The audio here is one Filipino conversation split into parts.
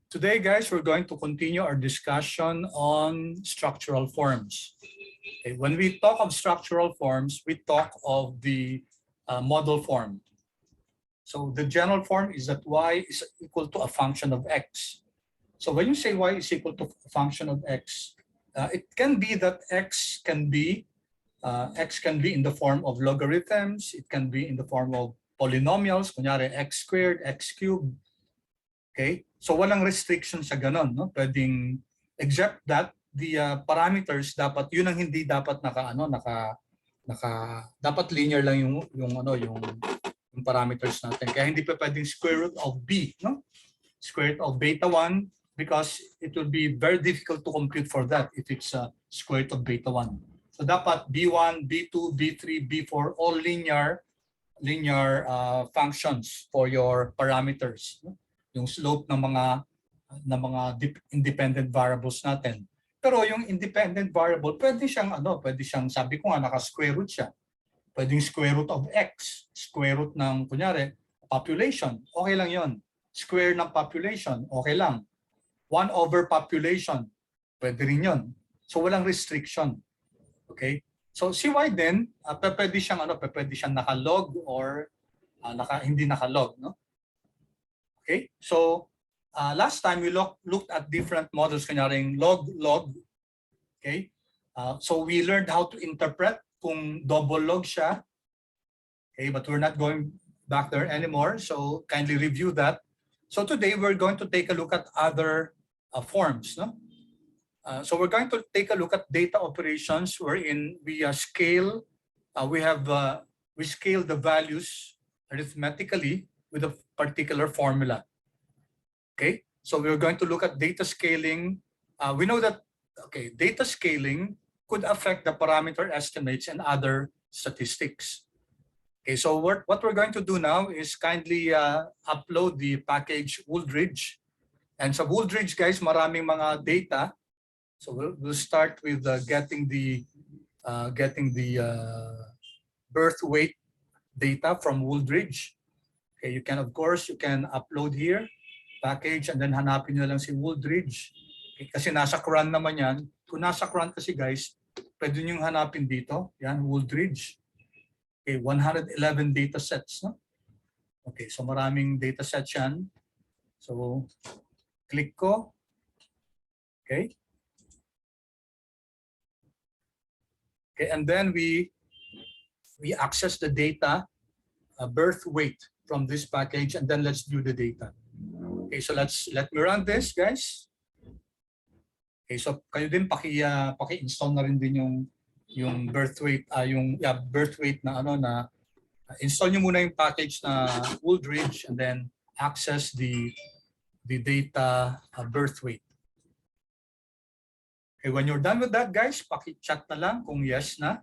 Today, guys, we're going to continue our discussion on structural forms. Okay, when we talk of structural forms, we talk of the modal form. So the general form is that y is equal to a function of x. So when you say y is equal to a function of x, it can be that x can be in the form of logarithms. It can be in the form of polynomials, kunyari x squared, x cubed. Okay, so walang restriction sa ganon, no? Pwedeng, except that the parameters dapat yun ang hindi dapat dapat linear lang yung parameters natin. Kaya hindi pa pwedeng square root of b, no? Square root of beta 1 because it will be very difficult to compute for that if it's square root of beta 1. So dapat b1, b2, b3, b4 all linear functions for your parameters, no? Yung slope ng mga independent variables natin. Pero yung independent variable, pwede siyang sabi ko nga naka-square root siya. Pwedeng square root of x, square root ng kunyari population, okay lang 'yon. Square ng population, okay lang. 1 over population, pwede rin 'yon. So walang restriction. Okay? So si y din, pwede siyang naka-log or hindi naka-log, no? Okay, so last time we looked at different models, kunyaring log. Okay, so we learned how to interpret kung double log siya. Okay, but we're not going back there anymore, so kindly review that. So today we're going to take a look at other forms, no? So we're going to take a look at data operations wherein we scale. We scale the values arithmetically with a particular formula. Okay, so we're going to look at data scaling. We know that data scaling could affect the parameter estimates and other statistics. Okay, so what we're going to do now is kindly upload the package Wooldridge. And sa Wooldridge, guys, maraming mga data. So we'll start with getting the birth weight data from Wooldridge. Okay, you can upload here, package, and then hanapin nyo lang si Wooldridge. Okay, kasi nasa cron naman yan. Kung nasa cron kasi guys, pwede nyo hanapin dito. Yan, Wooldridge. Okay, 111 data sets. No? Okay, so maraming data sets yan. So, click ko. Okay. Okay, and then we access the data, birth weight from this package, and then let's view the data. Okay, so let me run this, guys. Okay, so kayo din paki-install na rin din yung birth weight, birth weight na install nyo muna yung package na Wooldridge and then access the data birth weight. Okay, when you're done with that, guys, paki-chat na lang kung yes na.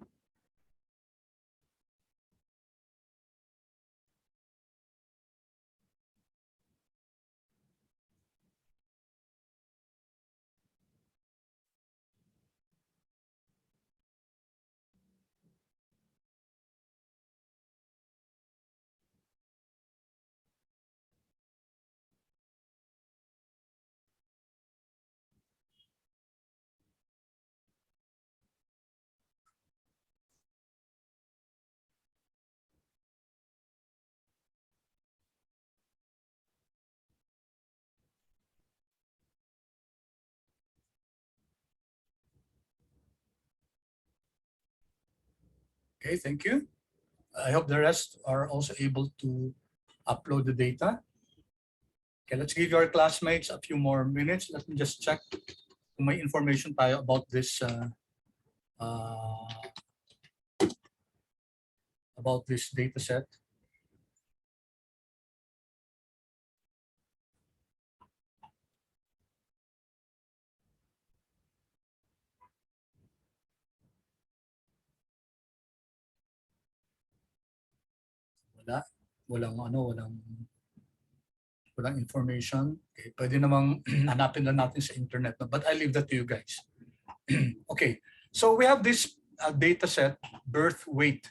Okay, thank you. I hope the rest are also able to upload the data. Okay, let's give your classmates a few more minutes. Let me just check kung may information tayo about this data set. Walang information. Okay, pwede namang hanapin lang natin sa internet, but I leave that to you guys. Okay, so we have this data set, birth weight.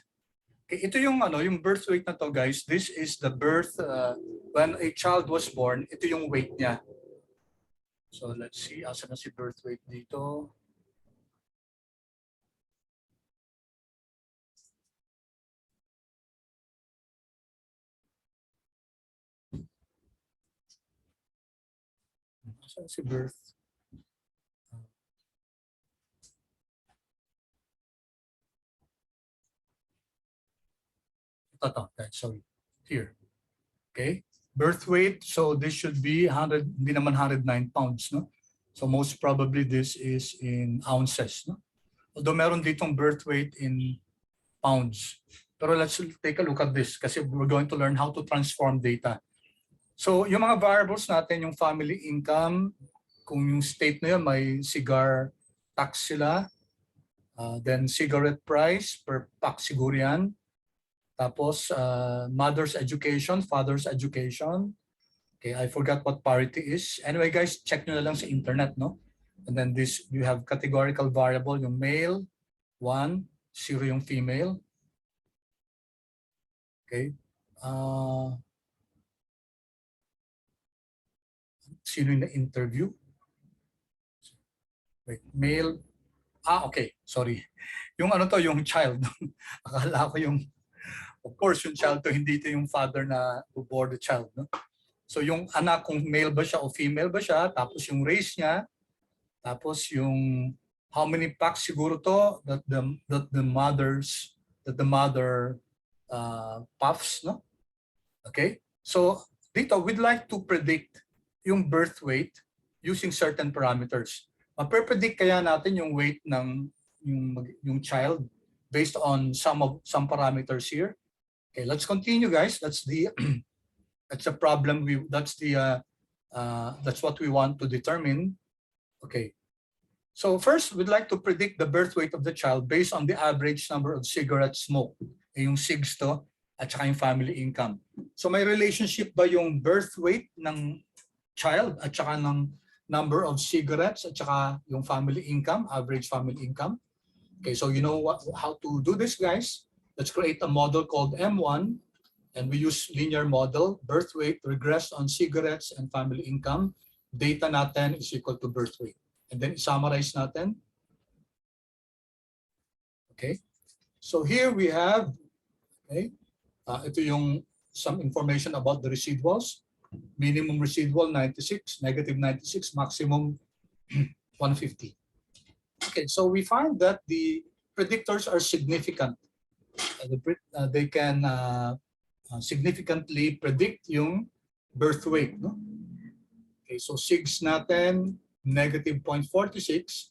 Okay, ito yung birth weight na to, guys. This is the birth when a child was born. Ito yung weight niya. So let's see, asa na si birth weight dito. Asa na si birth? Ito, sorry. Here. Okay. Birth weight, so this should be 100, hindi naman 109 pounds, no? So most probably this is in ounces, no? Although meron ditong birth weight in pounds. Pero let's take a look at this kasi we're going to learn how to transform data. So yung mga variables natin, yung family income, kung yung state na yun, may cigar tax sila, then cigarette price per pack siguro yan. Tapos mother's education, father's education. Okay, I forgot what parity is. Anyway guys, check nyo na lang sa internet, no? And then this, you have categorical variable, yung male, 1, 0 yung female. Okay. Sino yung na-interview? Wait, male. Okay. Sorry. Yung ano to, yung child. Akala ko yung, of course, yung child to, hindi ito yung father na who bore the child. No? So yung anak, kung male ba siya o female ba siya, tapos yung race niya, tapos yung how many packs siguro to that the mother puffs, no? Okay? So dito, we'd like to predict yung birth weight using certain parameters. Mape-predict kaya natin yung weight ng yung child based on some parameters here. Okay, let's continue, guys. That's the that's the problem that's what we want to determine. Okay. So first, we'd like to predict the birth weight of the child based on the average number of cigarettes smoked. Yung SIGs to, at saka yung family income. So may relationship ba yung birth weight ng child at saka ng number of cigarettes at saka yung family income, average family income? Okay, so you know how to do this, guys. Let's create a model called M1, and we use linear model, birth weight, regress on cigarettes and family income. Data natin is equal to birth weight. And then summarize natin. Okay, so here we have, okay, ito yung some information about the residuals. Minimum residual 96, negative 96, maximum 150. Okay, so we find that the predictors are significant. They can significantly predict yung birth weight. No? Okay, so SIGs natin, negative 0.46,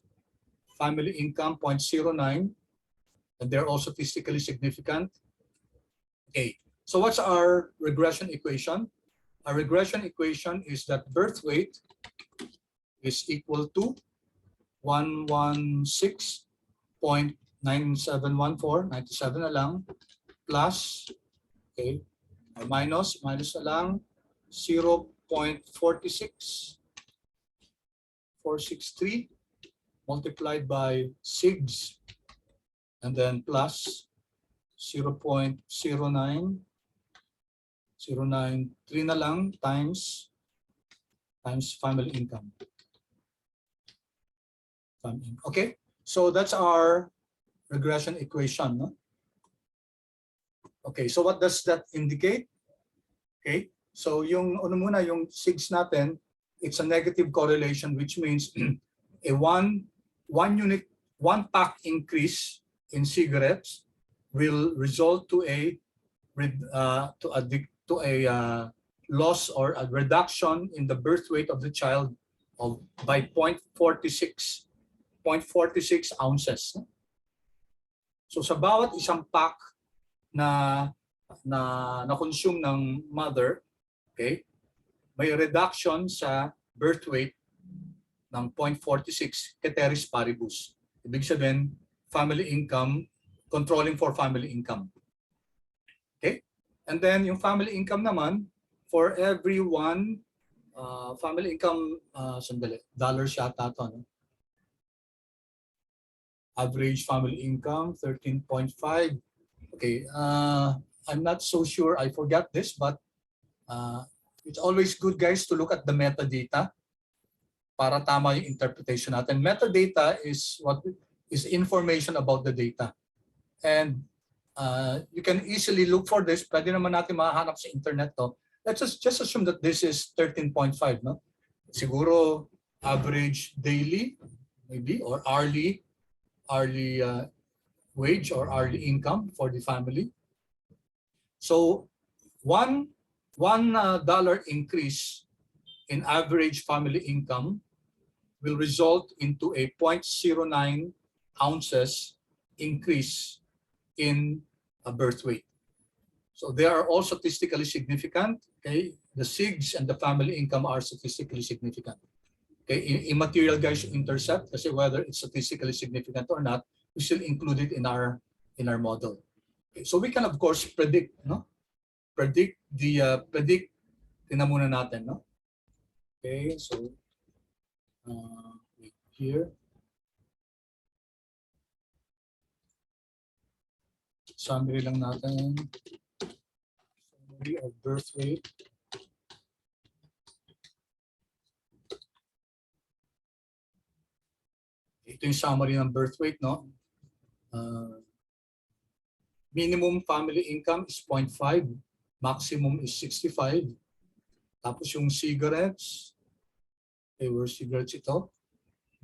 family income 0.09, and they're all statistically significant. Okay, so what's our regression equation? Our regression equation is that birth weight is equal to 116.9714, 97 na lang, plus, okay, minus na lang, 0.46463 multiplied by SIGs, and then plus 0.0903 na lang times family income. Okay, so that's our regression equation. No? Okay, so what does that indicate? Okay, so yung ano muna, yung SIGs natin, it's a negative correlation, which means a one pack increase in cigarettes will result to a loss or a reduction in the birth weight of the child by 0.46 ounces. So sa bawat isang pack na consume ng mother, okay, may reduction sa birth weight ng 0.46 ceteris paribus. Ibig sabihin, family income, controlling for family income. Okay? And then yung family income naman, for every one family income, dollars yata ito, no? Average family income, 13.5. Okay, I'm not so sure, I forgot this, but it's always good, guys, to look at the metadata. para tama yung interpretation natin. Metadata is what is information about the data. And you can easily look for this. Pwede naman natin mahanap sa internet to. Let's just assume that this is 13.5, no? Siguro average daily, maybe, or hourly wage or hourly income for the family. So one dollar increase in average family income will result into a 0.09 ounces increase in a birth weight. So they are all statistically significant. Okay, the SIGs and the family income are statistically significant. Okay, immaterial guys intercept kasi whether it's statistically significant or not, we still include it in our model. Okay, so we can of course predict, no? Predict tingnan muna natin, no? Okay, so here. Summary lang natin. Summary of birth weight. Ito yung summary ng birth weight, no? Minimum family income is 0.5, maximum is 65. Tapos yung cigarettes, okay, where cigarettes ito?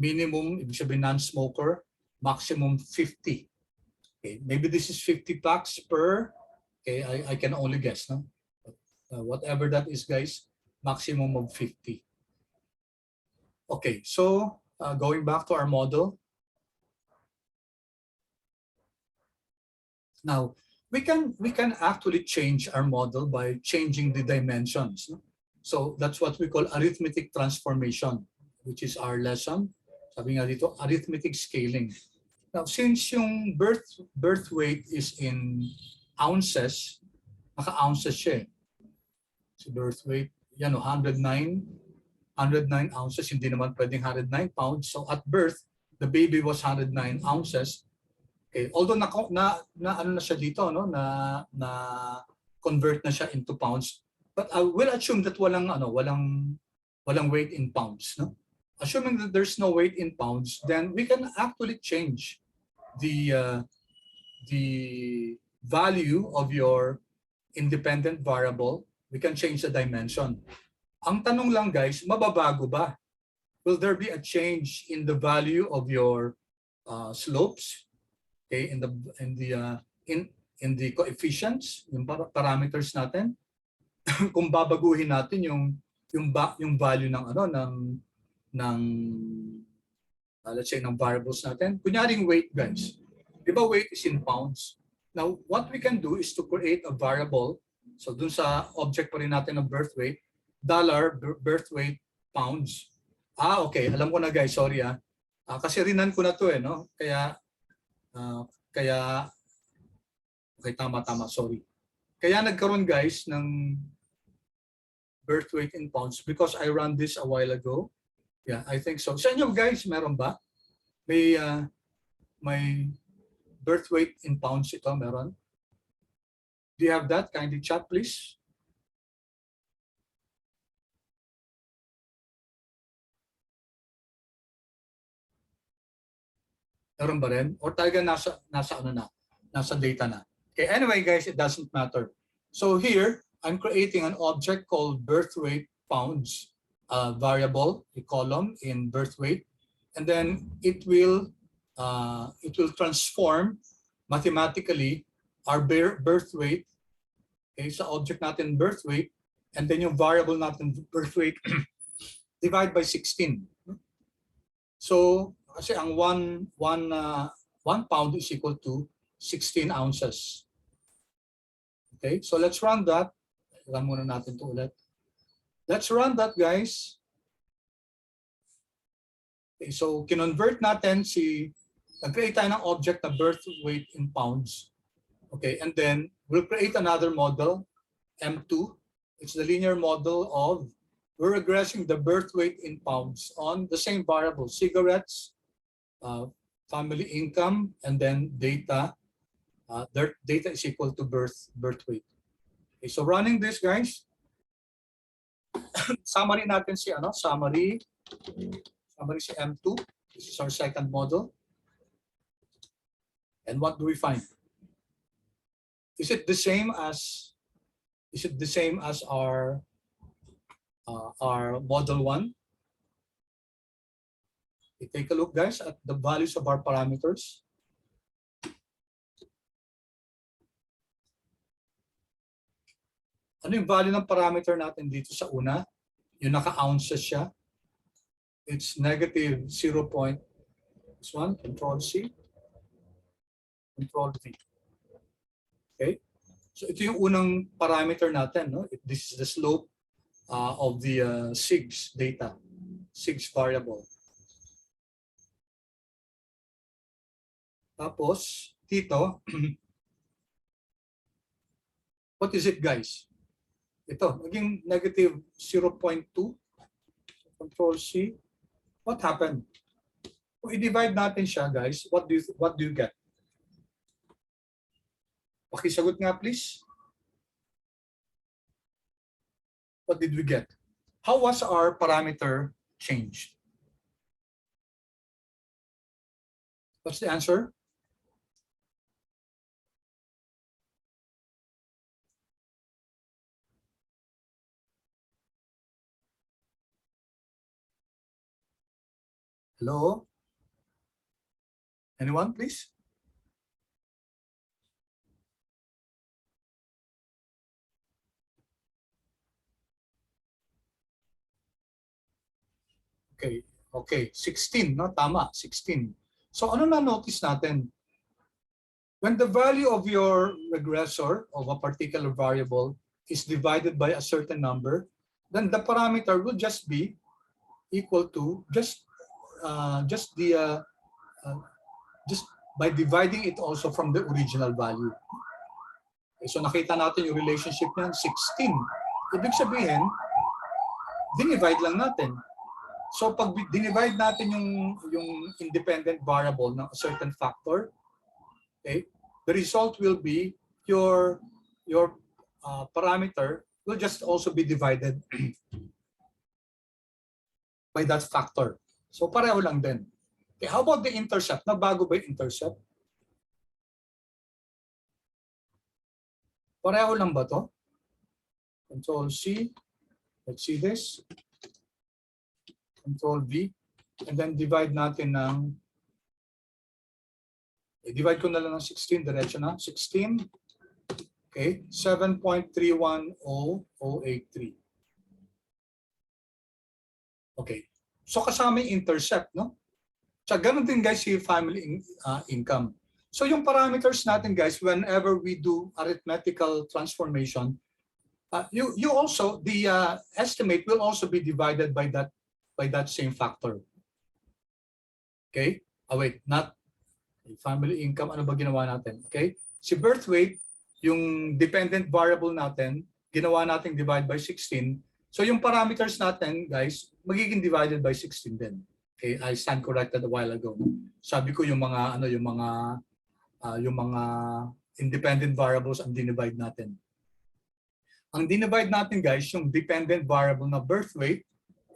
Minimum, ibig sabihin non-smoker, maximum 50. Okay, maybe this is 50 packs per, okay, I can only guess, no? Whatever that is, guys, maximum of 50. Okay, so going back to our model. Now, we can actually change our model by changing the dimensions. No? So that's what we call arithmetic transformation, which is our lesson. Sabi nga dito, arithmetic scaling. Now, since yung birth weight is in ounces, naka-ounces siya. So birth weight, yan o, 109 ounces, hindi naman pwedeng 109 pounds. So at birth, the baby was 109 ounces. Okay, although na ano na siya dito, no, na convert na siya into pounds, but I will assume that walang weight in pounds, no? Assuming that there's no weight in pounds, then we can actually change the value of your independent variable. We can change the dimension. Ang tanong lang, guys, mababago ba? Will there be a change in the value of your slopes? Okay, in the coefficients, yung parameters natin, kung babaguhin natin yung value ng let's say ng variables natin. Kunyaring weight, guys. Di ba weight is in pounds? Now, what we can do is to create a variable. So dun sa object pa rin natin ng birth weight, birth weight pounds. Okay, alam ko na, guys, sorry kasi rinan ko na to no? Okay, tama, sorry. Kaya nagkaroon, guys, ng birth weight in pounds because I ran this a while ago. Yeah, I think so. Sa inyo, guys, meron ba? May birth weight in pounds ito, meron? Do you have that? Kindly chat, please. Meron ba rin? Or talaga nasa data na? Okay, anyway, guys, it doesn't matter. So here, I'm creating an object called birth weight pounds, variable, a column in birth weight, and then it will transform mathematically our birth weight, okay, sa object natin birth weight, and then yung variable natin birth weight divide by 16. So kasi ang one pound is equal to 16 ounces. Okay, so let's run that. Run muna natin ito ulit. Let's run that, guys. Okay, so kinonvert natin nag-create tayo ng object na birth weight in pounds. Okay, and then we'll create another model, M2. It's the linear model of, we're regressing the birth weight in pounds on the same variable, cigarettes, family income, and then data. Their data is equal to birth weight. Okay, so running this, guys, summary natin summary Somebody say M2. This is our second model. And what do we find? Is it the same as our model 1? Okay, take a look, guys, at the values of our parameters. Ano yung value ng parameter natin dito sa una? Yung naka-ounces siya. It's negative 0. This one, Control C, Control V. Okay? So ito yung unang parameter natin. No? This is the slope of the SIGS data, SIGS variable. Tapos, dito, what is it, guys? Ito, naging negative 0.2. Control C. What happened? Kung i-divide natin siya, guys, what do you get? Pakisagot nga, please. What did we get? How was our parameter changed? What's the answer? Hello? Anyone, please? Okay, 16, no? Tama, 16. So ano na-notice natin? When the value of your regressor of a particular variable is divided by a certain number, then the parameter will just be equal to just by dividing it also from the original value. Okay, so nakita natin yung relationship niyan, 16. Ibig sabihin, dinivide lang natin. So pag dinivide natin yung independent variable ng a certain factor, okay, the result will be your parameter will just also be divided by that factor. So pareho lang din. Okay, how about the intercept? Nagbago ba yung intercept? Pareho lang ba to? Control C. Let's see this. Control V. And then divide natin ng, divide ko na lang ng 16, diretso na. 16. Okay, 7.310083. Okay. So kasama yung intercept, no? So ganun din, guys, si family income. So yung parameters natin, guys, whenever we do arithmetical transformation, you also, the estimate will also be divided by that same factor. Okay? Wait, not family income. Ano ba ginawa natin? Okay? Si birth weight, yung dependent variable natin, ginawa natin divide by 16. So yung parameters natin, guys, magiging divided by 16 din. Okay, I stand corrected a while ago. Sabi ko yung mga independent variables ang dinivide natin. Ang dinivide natin, guys, yung dependent variable na birth weight,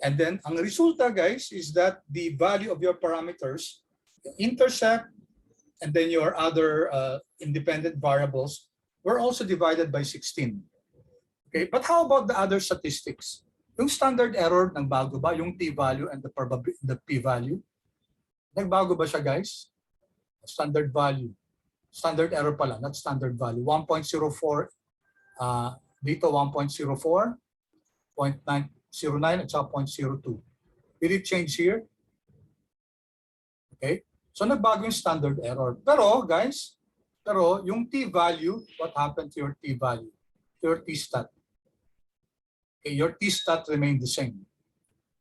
and then ang resulta, guys, is that the value of your parameters, intercept, and then your other independent variables were also divided by 16. Okay, but how about the other statistics? Yung standard error, nagbago ba? Yung t-value and the p-value? Nagbago ba siya, guys? Standard value. Standard error pala, not standard value. 1.04, dito 1.04, 0.909, at saka 0.02. Did it change here? Okay, so nagbago yung standard error. Pero, guys, yung t-value, what happened to your t-value? Your t-stat? Okay, your t-stat remained the same.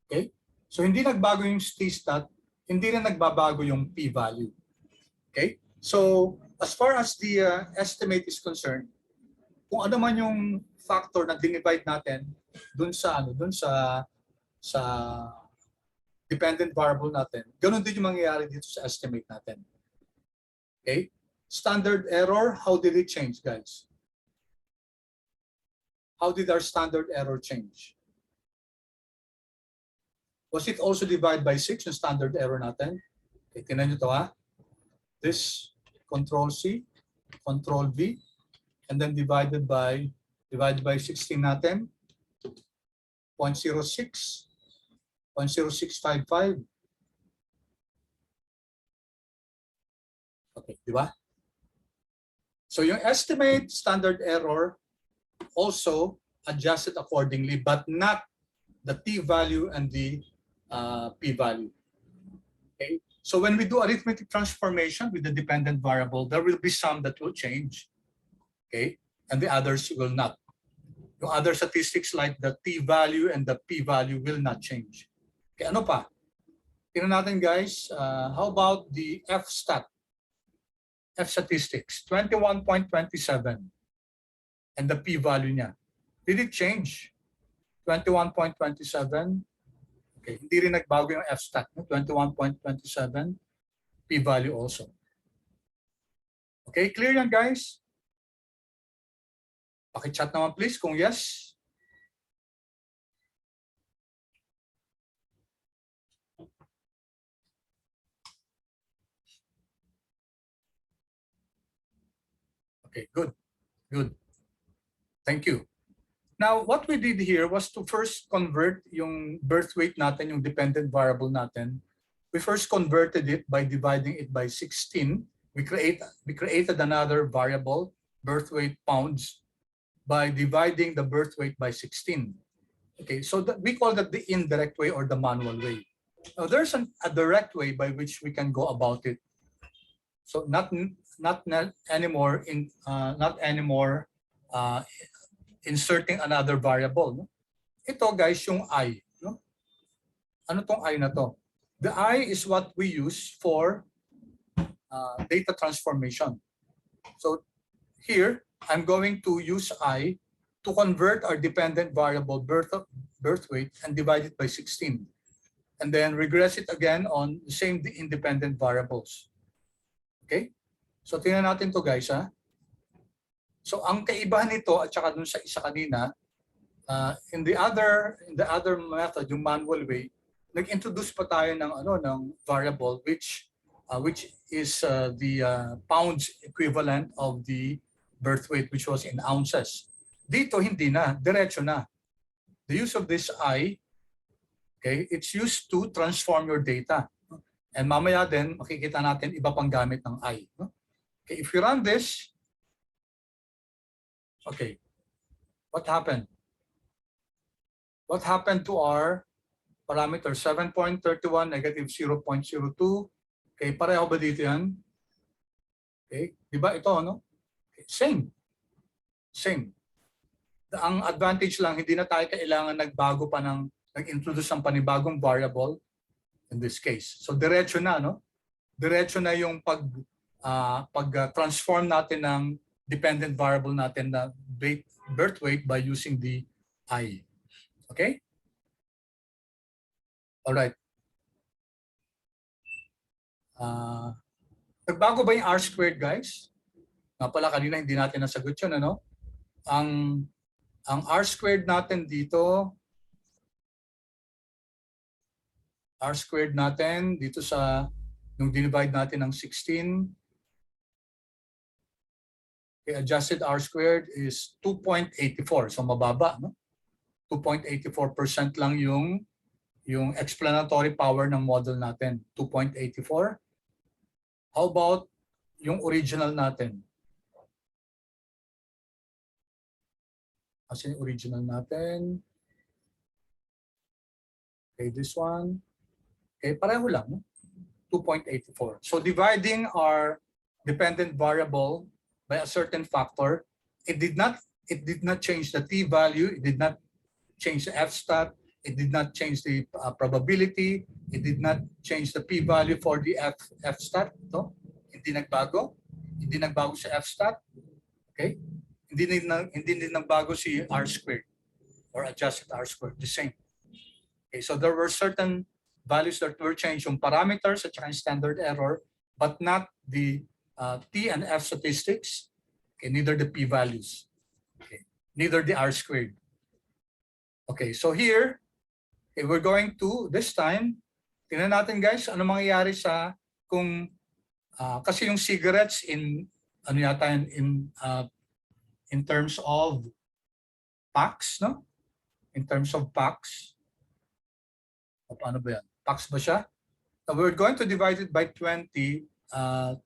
Okay? So hindi nagbago yung t-stat, hindi rin nagbabago yung p-value. Okay? So as far as the estimate is concerned, kung ano man yung factor na dinivide natin dun sa dependent variable natin, ganun din yung mangyayari dito sa estimate natin. Okay? Standard error, how did it change, guys? How did our standard error change? Was it also divided by 6 yung standard error natin? Okay, tingnan nyo to ha. This Control C, Control V, and then divided by 16 natin, 0.06, 0.0655. Okay, di ba? So yung estimate standard error also adjusted accordingly, but not the t-value and the p-value. Okay, so when we do arithmetic transformation with the dependent variable, there will be some that will change, okay, and the others will not. Yung other statistics like the t-value and the p-value will not change. Okay, ano pa? Tingnan natin guys, how about the f-stat? F-statistics, 21.27, and the p-value niya. Did it change? 21.27. Okay, hindi rin nagbago yung f-stat, no? 21.27, p-value also. Okay, clear yan guys? Paki-chat naman please kung yes. Okay, good. Good. Thank you. Now, what we did here was to first convert yung birth weight natin, yung dependent variable natin. We first converted it by dividing it by 16. We created another variable, birth weight pounds, by dividing the birth weight by 16. Okay, so we call that the indirect way or the manual way. Now, there's a direct way by which we can go about it. So not anymore inserting another variable. No? Ito guys, yung I. No? Ano tong I na to? The I is what we use for data transformation. So here, I'm going to use I to convert our dependent variable birth weight and divide it by 16. And then regress it again on the same independent variables. Okay? So tingnan natin to guys ha. So ang kaibahan nito at saka dun sa isa kanina, in the other method, yung manual way, nag-introduce pa tayo ng variable which is the pounds equivalent of the birth weight, which was in ounces. Dito hindi na, diretso na. The use of this I, okay, it's used to transform your data. And mamaya din makikita natin iba pang gamit ng I. Okay, if you run this, okay, what happened? What happened to our parameter? 7.31, negative 0.02. Okay, pareho ba dito yan? Okay, di ba ito, no? Okay, same. Same. Ang advantage lang, hindi na tayo kailangan nag-introduce ng panibagong variable in this case. So diretso na, no? Diretso na yung pag-transform natin ng dependent variable natin na birth weight by using the I. Okay? All right. Nagbago ba yung R squared, guys? Nga pala, kanina hindi natin nasagot yun, ano? Ang R squared natin dito, sa, nung dinivide natin ng 16, okay, adjusted R squared is 2.84. So mababa, no? 2.84% lang yung explanatory power ng model natin, 2.84. How about yung original natin? Kasi yung original natin. Okay, this one. Okay, pareho lang, no? 2.84. So dividing our dependent variable by a certain factor, it did not change the t-value, it did not change the f-stat, it did not change the probability, it did not change the p-value for the f-stat. No? Hindi nagbago. Hindi nagbago si f-stat. Okay? Hindi din nagbago si R squared or adjusted R squared. The same. Okay, so there were certain values that were changed, yung parameters at saka yung standard error, but not the t and f statistics. Okay, neither the p-values. Okay, neither the R squared. Okay, so here, Okay, we're going to, this time, tingnan natin guys, ano mangyayari sa, kung, kasi yung cigarettes ano yata in terms of packs, no? In terms of packs. Paano ba yan? Packs ba siya? So we're going to divide it by 20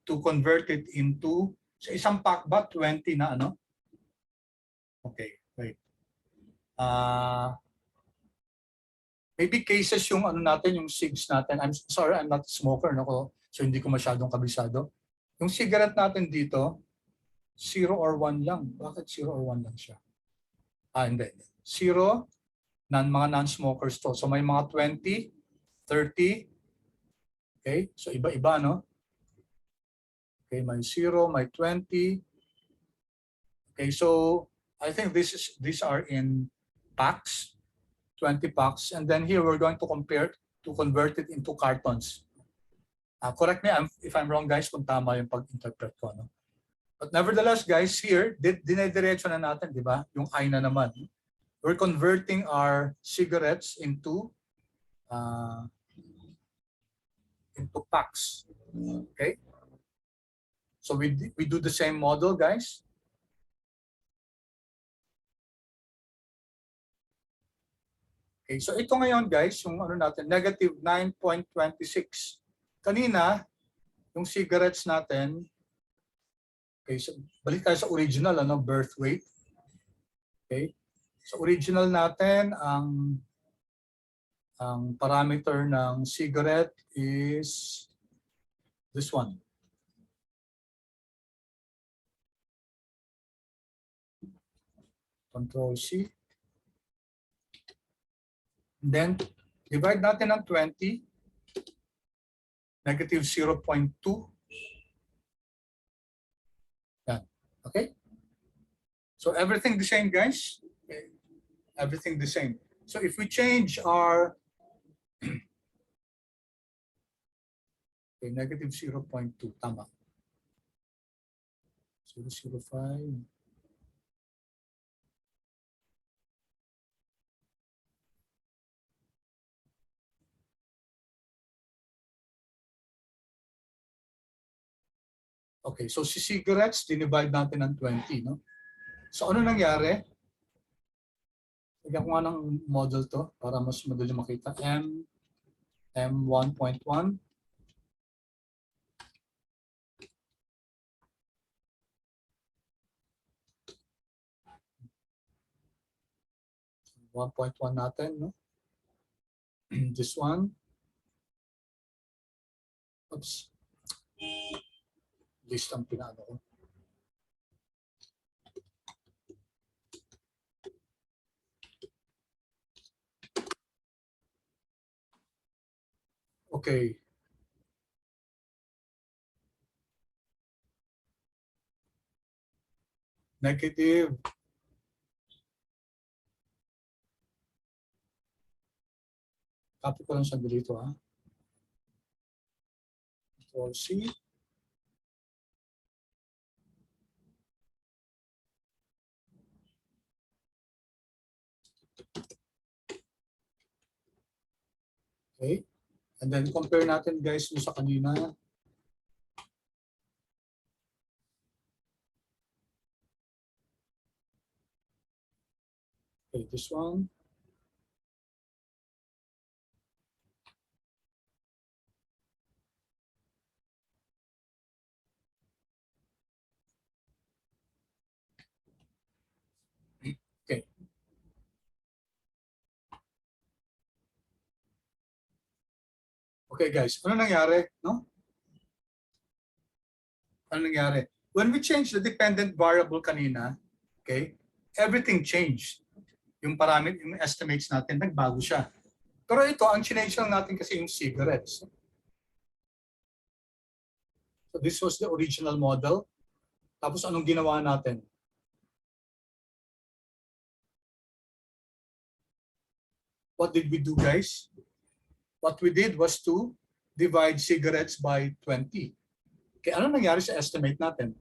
to convert it into, sa isang pack ba, 20 na ano? Okay, wait. Maybe cases yung ano natin, yung cigs natin. I'm sorry, I'm not a smoker, no? So hindi ko masyadong kabisado. Yung cigarette natin dito, 0 or 1 lang. Bakit 0 or 1 lang siya? Hindi. 0, mga non-smokers to. So may mga 20, 30. Okay, so iba-iba, no? Okay, may 0, may 20. Okay, so I think these are in packs, 20 packs. And then here we're going to compare, to convert it into cartons. Correct me if I'm wrong, guys, kung tama yung pag-interpret ko. No? But nevertheless, guys, here, dinediretso na natin, di ba? Yung I na naman. We're converting our cigarettes into packs. Okay? So we do the same model, guys. Okay, so ito ngayon, guys, yung ano natin, negative 9.26. Kanina, yung cigarettes natin, okay, so balik tayo sa original, ano, birth weight. Okay? So original natin, ang parameter ng cigarette is this one. Control C. And then, divide natin ng 20, negative 0.2. Yan. Okay? So everything the same, guys. Okay. Everything the same. So if we change our okay, negative 0.2, tama. 0.05. Okay, so si cigarettes, dinivide natin ng 20, no? So ano nangyari? Lagyan ko nga ng model to para mas madali makita. M1.1. 1.1 natin, no? This one. Oops. List ang pinano ko. Okay. Negative. Copy ko lang sa dito, ha? Control C. Okay. And then compare natin, guys, sa kanina. Okay, this one. Okay. Okay, guys. Ano nangyari, no? Ano nangyari? When we change the dependent variable kanina, okay, everything changed. Yung parameter, yung estimates natin, nagbago siya. Pero ito, ang change lang natin kasi yung cigarettes. So this was the original model. Tapos anong ginawa natin? What did we do, guys? What we did was to divide cigarettes by 20. Okay, ano nangyari sa estimate natin?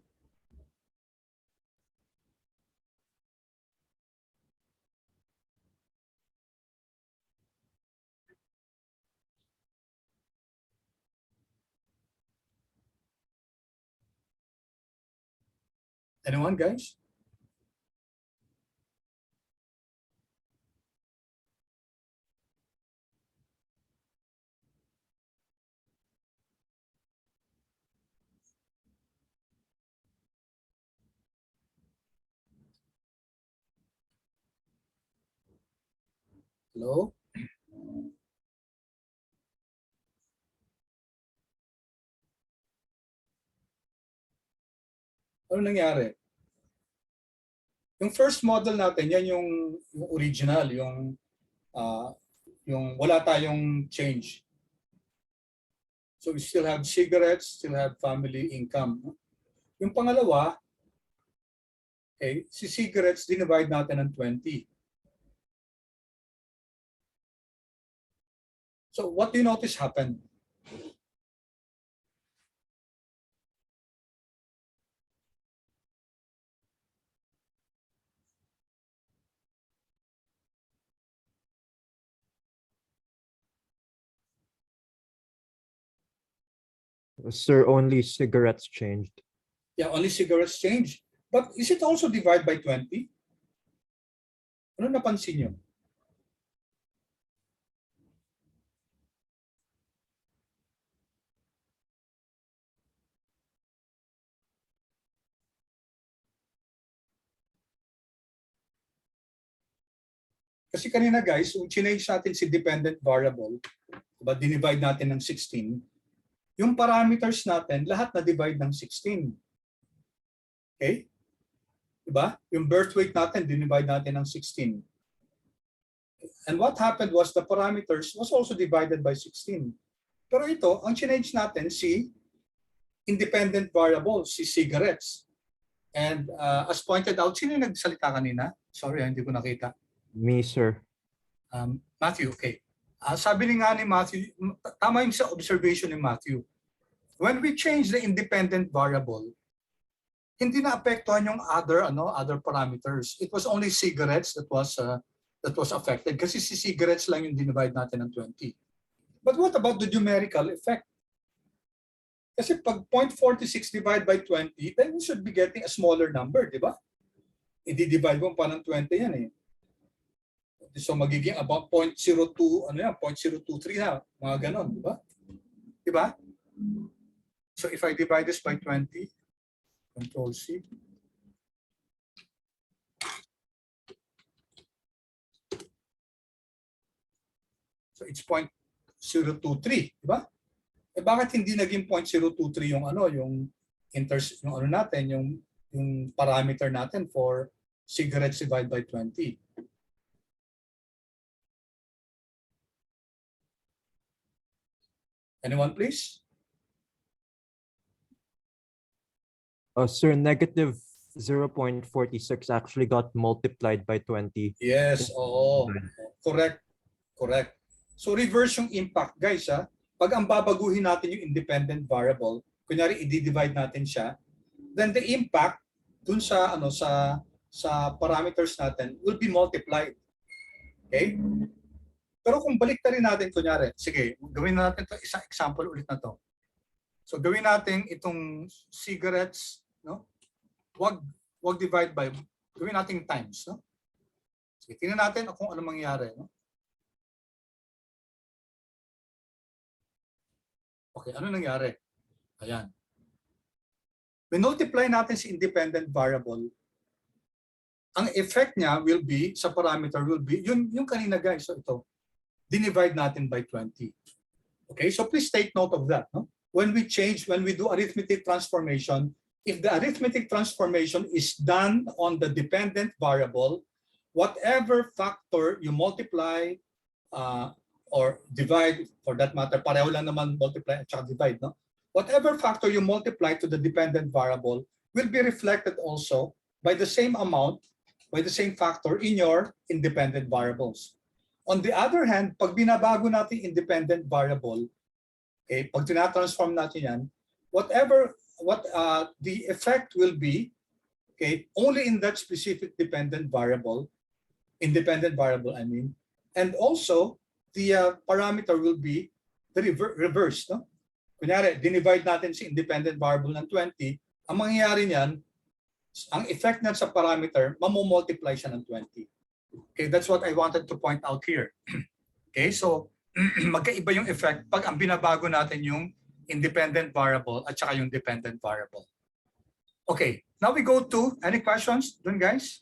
Anyone, guys? Hello? Ano nangyari? Yung first model natin, yan yung original, yung wala tayong change. So we still have cigarettes, still have family income. Yung pangalawa, okay, si cigarettes, dinivide natin ng 20. So what do you notice happened? Sir, only cigarettes changed. Yeah, only cigarettes changed. But is it also divided by 20? Ano napansin nyo? Kasi kanina guys, kung change natin si dependent variable, diba, dinivide natin ng 16, yung parameters natin, lahat na divide ng 16. Okay? Diba? Yung birth weight natin, dinivide natin ng 16. And what happened was the parameters was also divided by 16. Pero ito, ang change natin si independent variable, si cigarettes. And as pointed out, sino yung nagsalita kanina? Sorry, hindi ko nakita. Me, sir. Matthew, okay. Sabi ni Matthew, tama yung sa observation ni Matthew. When we change the independent variable, hindi na apektuhan yung other parameters. It was only cigarettes that was affected kasi si cigarettes lang yung dinivide natin ng 20. But what about the numerical effect? Kasi pag 0.46 divided by 20, then you should be getting a smaller number, di ba? I-divide mo pa ng 20 yan eh. So magiging about 0.02, 0.023 na, mga ganon, di ba? Di ba? So if I divide this by 20, Control C. So it's 0.023, di ba? Eh bakit hindi naging 0.023 yung yung parameter natin for cigarettes divided by 20? Anyone, please? Sir, negative 0.46 actually got multiplied by 20. Yes, oo. Correct. Correct. So reverse yung impact, guys. Pag ang babaguhin natin yung independent variable, kunyari i-divide natin siya, then the impact dun sa parameters natin will be multiplied. Okay? Pero kung balik na rin natin, kunyari, sige, gawin natin ito, isang example ulit na to. So gawin natin itong cigarettes, no? Wag divide by, gawin natin times, no? Sige, tingnan natin kung ano mangyayari, no? Okay, ano nangyari? Ayan. Multiply natin si independent variable. Ang effect niya will be, sa parameter will be, yung kanina guys, so ito, dinivide natin by 20. Okay, so please take note of that. No? When we do arithmetic transformation, if the arithmetic transformation is done on the dependent variable, whatever factor you multiply or divide, for that matter, pareho lang naman multiply at divide, no? Whatever factor you multiply to the dependent variable will be reflected also by the same amount, by the same factor in your independent variables. On the other hand, pag binabago natin independent variable, okay, pag tinatransform natin yan, the effect will be, okay, only in that specific independent variable, I mean, and also the parameter will be the reverse, no? Kunyari, dinivide natin si independent variable ng 20, ang mangyayari niyan, ang effect na sa parameter, mamumultiply siya ng 20. Okay, that's what I wanted to point out here. Okay, so magkaiba yung effect pag ang binabago natin yung independent variable at saka yung dependent variable. Okay, now we go to, any questions dun guys?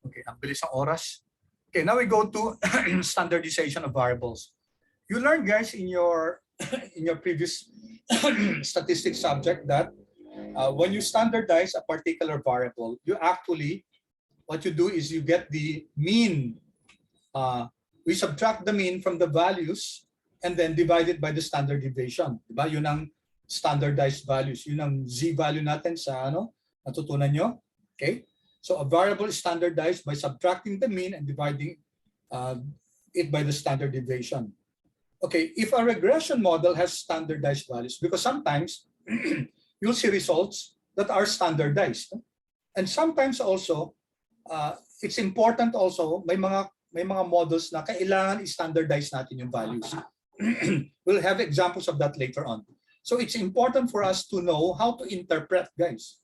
Okay, ang bilis ng oras. Okay, now we go to standardization of variables. You learned guys in your previous statistics subject that when you standardize a particular variable, you actually, what you do is you get the mean. We subtract the mean from the values and then divide it by the standard deviation. Diba? Yun ang standardized values. Yun ang z value natin sa natutunan nyo. Okay? So a variable is standardized by subtracting the mean and dividing it by the standard deviation. Okay, if a regression model has standardized values, because sometimes you'll see results that are standardized. And sometimes also, it's important also, may mga models na kailangan i-standardize natin yung values. We'll have examples of that later on. So it's important for us to know how to interpret, guys.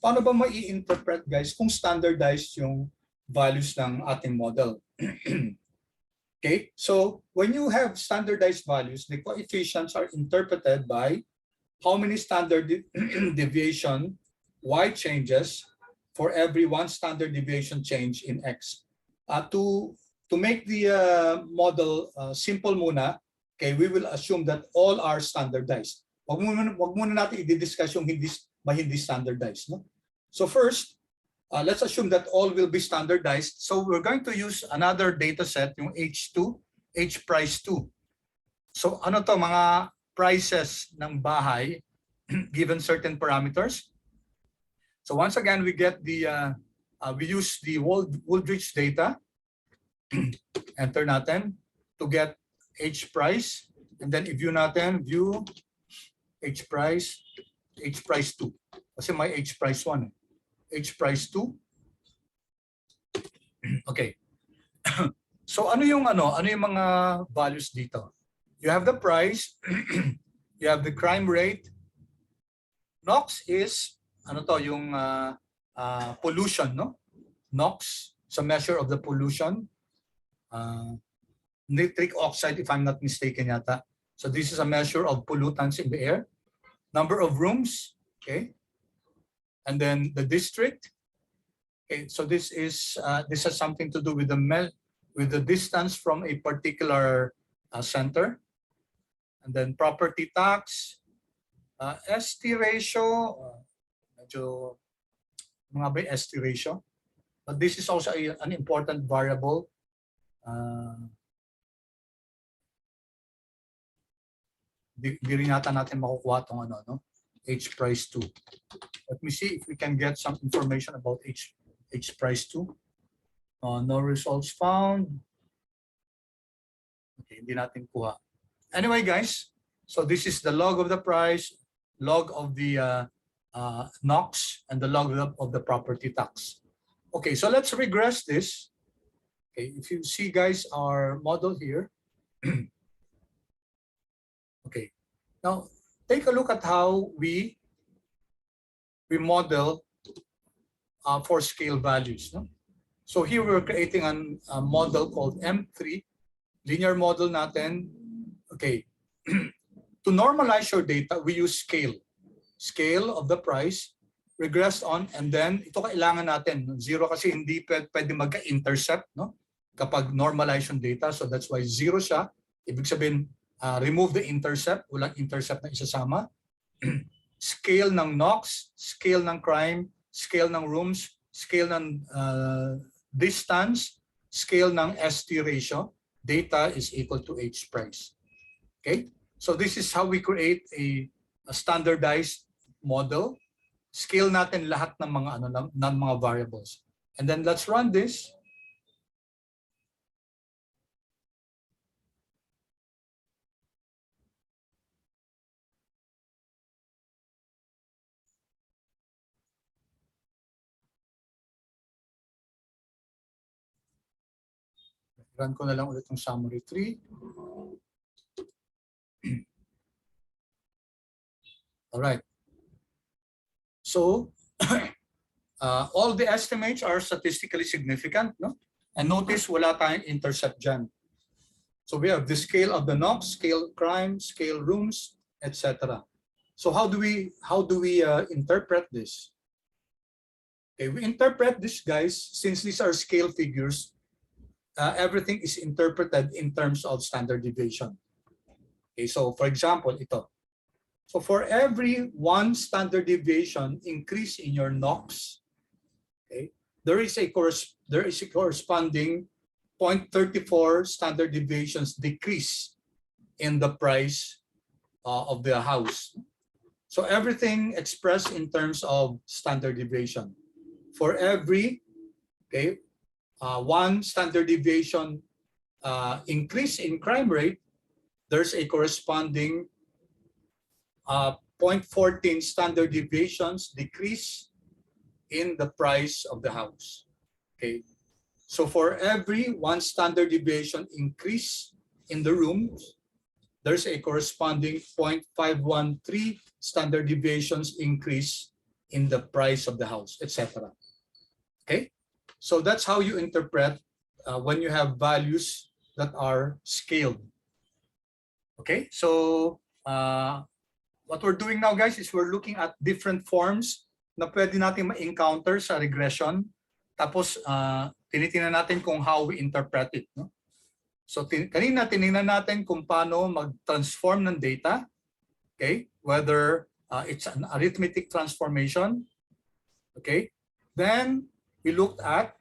Paano ba mai-interpret, guys, kung standardized yung values ng ating model? Okay, so when you have standardized values, the coefficients are interpreted by how many standard deviation y changes for every one standard deviation change in x. To make the model simple muna, okay, we will assume that all are standardized. Wag muna natin i-discuss yung hindi standardized. No? So first, let's assume that all will be standardized. So we're going to use another data set, yung H2, H price 2. So ano to, mga prices ng bahay given certain parameters. So once again, we get the, we use the Woolrich data. Enter natin to get H price. And then i-view natin, view H price 2. Kasi may H price 1. H price 2. Okay. So ano yung mga values dito? You have the price, you have the crime rate. Nox is yung pollution, no? Nox is a measure of the pollution. Nitric oxide, if I'm not mistaken yata. So this is a measure of pollutants in the air. Number of rooms, okay? And then the district. Okay, so this has something to do with the distance from a particular center. And then property tax, ST ratio, medyo mga ba yung ST ratio? But this is also an important variable. Di rin yata natin makukuha itong H price 2. Let me see if we can get some information about H price 2. No results found. Okay, hindi natin kuha. Anyway, guys, so this is the log of the price, log of the NOx, and the log of the property tax. Okay, so let's regress this. Okay, if you see, guys, our model here. Okay, now take a look at how we model for scale values. No? So here we're creating a model called M3, linear model natin. Okay, to normalize your data, we use scale of the price, regress on, and then ito kailangan natin. 0 kasi hindi pwede magka-intercept, no? Kapag normalize yung data, so that's why 0 siya. Ibig sabihin, remove the intercept, walang intercept na isasama. Scale ng NOx, scale ng crime, scale ng rooms, scale ng distance, scale ng ST ratio. Data is equal to H price. Okay, so this is how we create a standardized model. Scale natin lahat ng mga variables. And then let's run this. Run ko na lang ulit yung summary 3. All right. So all the estimates are statistically significant, no? And notice wala tayong intercept dyan. So we have the scale of the Nox, scale crime, scale rooms, etc. So how do we interpret this? Okay, we interpret this, guys, since these are scale figures. Everything is interpreted in terms of standard deviation. Okay, so for example, ito. So for every 1 standard deviation increase in your Nox, okay, there is a corresponding 0.34 standard deviations decrease in the price of the house. So everything expressed in terms of standard deviation. For every 1 standard deviation increase in crime rate, there's a corresponding 0.14 standard deviations decrease in the price of the house. Okay, so for every 1 standard deviation increase in the rooms, there's a corresponding 0.513 standard deviations increase in the price of the house, etc. Okay, so that's how you interpret when you have values that are scaled. Okay, so what we're doing now, guys, is we're looking at different forms na pwede natin ma-encounter sa regression. Tapos tinitingnan natin kung how we interpret it, no? So kanina tinignan natin kung paano mag-transform ng data, okay? Whether it's an arithmetic transformation, okay? Then we looked at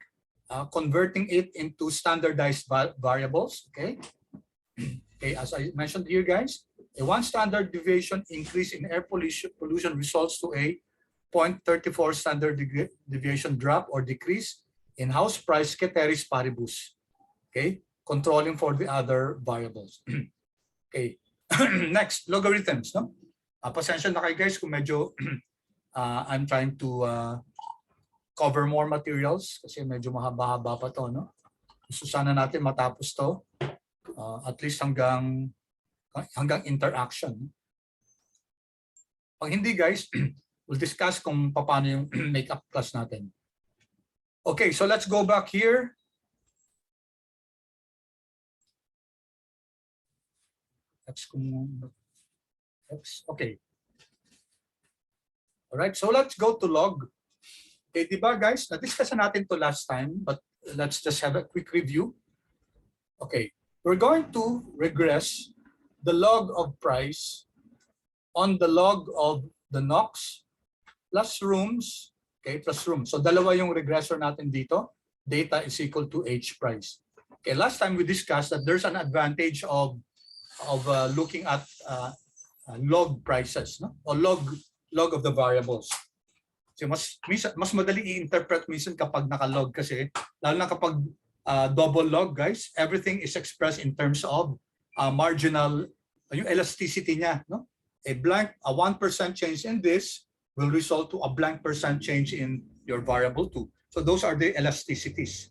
converting it into standardized variables, okay? Okay, as I mentioned here, guys, a 1 standard deviation increase in air pollution results to a 0.34 standard deviation drop or decrease in house price ceteris paribus. Okay, controlling for the other variables. Okay, next, logarithms. No? Pasensya na kayo, guys, kung medyo I'm trying to cover more materials kasi medyo mahaba-haba pa to. No? Gusto sana natin matapos to at least hanggang interaction. Pag hindi, guys, we'll discuss kung paano yung make-up class natin. Okay, so let's go back here. Okay. All right, so let's go to log. Okay, di ba, guys? Na-discuss natin to last time, but let's just have a quick review. Okay, we're going to regress the log of price on the log of the Nox plus rooms, okay, plus rooms. So dalawa yung regressor natin dito. Data is equal to H price. Okay, last time we discussed that there's an advantage of looking at log prices, no? Or log of the variables. So mas madali i-interpret minsan kapag naka-log kasi, lalo na kapag double log, guys, everything is expressed in terms of marginal, yung elasticity niya, no? A 1% change in this will result to a blank % change in your variable 2. So those are the elasticities.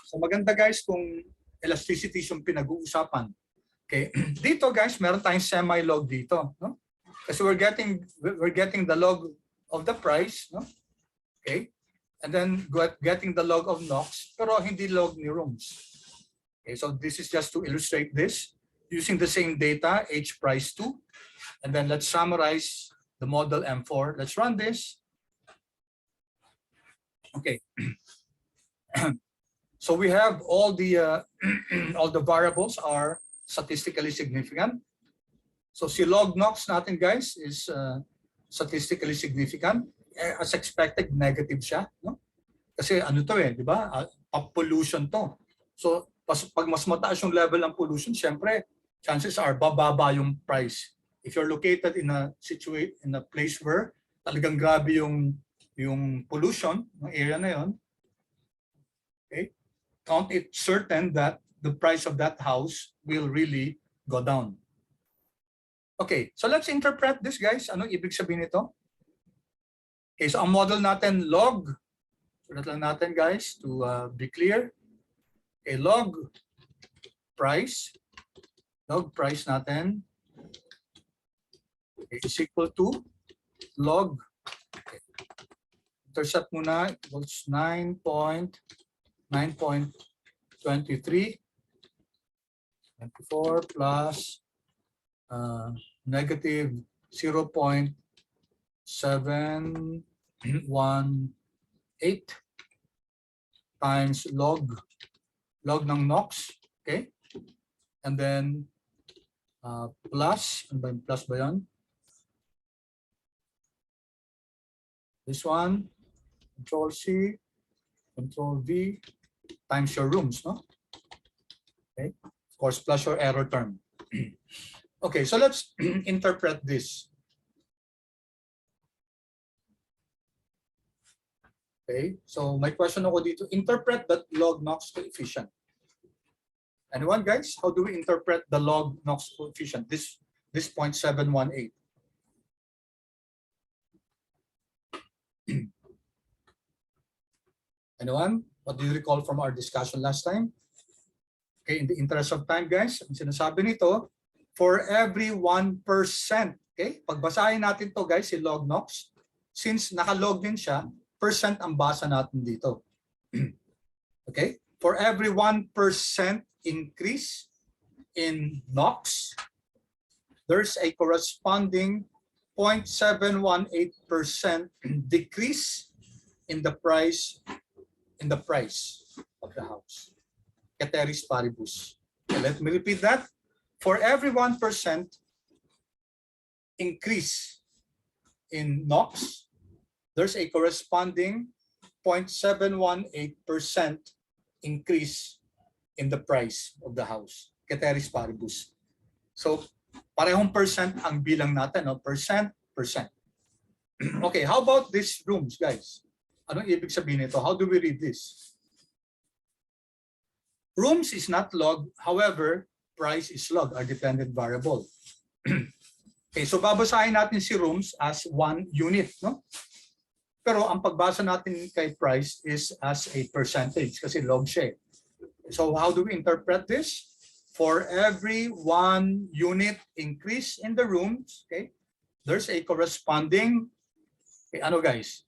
So maganda, guys, kung elasticities yung pinag-uusapan. Okay, dito, guys, meron tayong semi-log dito, no? Kasi we're getting the log of the price, no? Okay, and then getting the log of Nox, pero hindi log ni rooms. Okay, so this is just to illustrate this using the same data, H price 2. And then let's summarize the model M4. Let's run this. Okay. So we have all the variables are statistically significant. So si log Nox natin, guys, is statistically significant. As expected, negative siya, no? Kasi ano to di ba? Pollution to. So pag mas mataas yung level ng pollution, syempre chances are bababa yung price. If you're located in a place where talagang grabe yung pollution ng area na yon, okay, count it certain that the price of that house will really go down. Okay, so let's interpret this, guys. Ano ibig sabihin nito? Okay, so ang model natin log. Sulat lang natin, guys, to be clear. Okay, log price natin is equal to log Intercept muna equals 9.23 24 plus negative 0.718 times log ng Nox, okay? And then plus, ano ba yung plus ba yan? This one, Control C, Control V, times your rooms, no? Okay, of course, plus your error term. Okay, so let's interpret this. Okay, so my question ako dito, interpret that log Nox coefficient. Anyone, guys? How do we interpret the log Nox coefficient? This 0.718. Anyone? What do you recall from our discussion last time? Okay, in the interest of time, guys, ang sinasabi nito, for every 1%, okay, pagbasahin natin to, guys, si log Nox, since nakalog din siya, percent ang basa natin dito. Okay, for every 1% increase in Nox, there's a corresponding 0.718% decrease in the price of the house. Ceteris paribus. Okay, let me repeat that. For every 1% increase in Nox, there's a corresponding 0.718% increase in the price of the house. Ceteris paribus. So, parehong percent ang bilang natin, no? Percent. Okay, how about these rooms, guys? Anong ibig sabihin nito? How do we read this? Rooms is not log, however, price is log, our dependent variable. Okay, so babasahin natin si rooms as 1 unit, no? Pero ang pagbasa natin kay price is as a percentage kasi log siya. So how do we interpret this? For every 1 unit increase in the rooms, okay, there's a corresponding, okay, ano guys?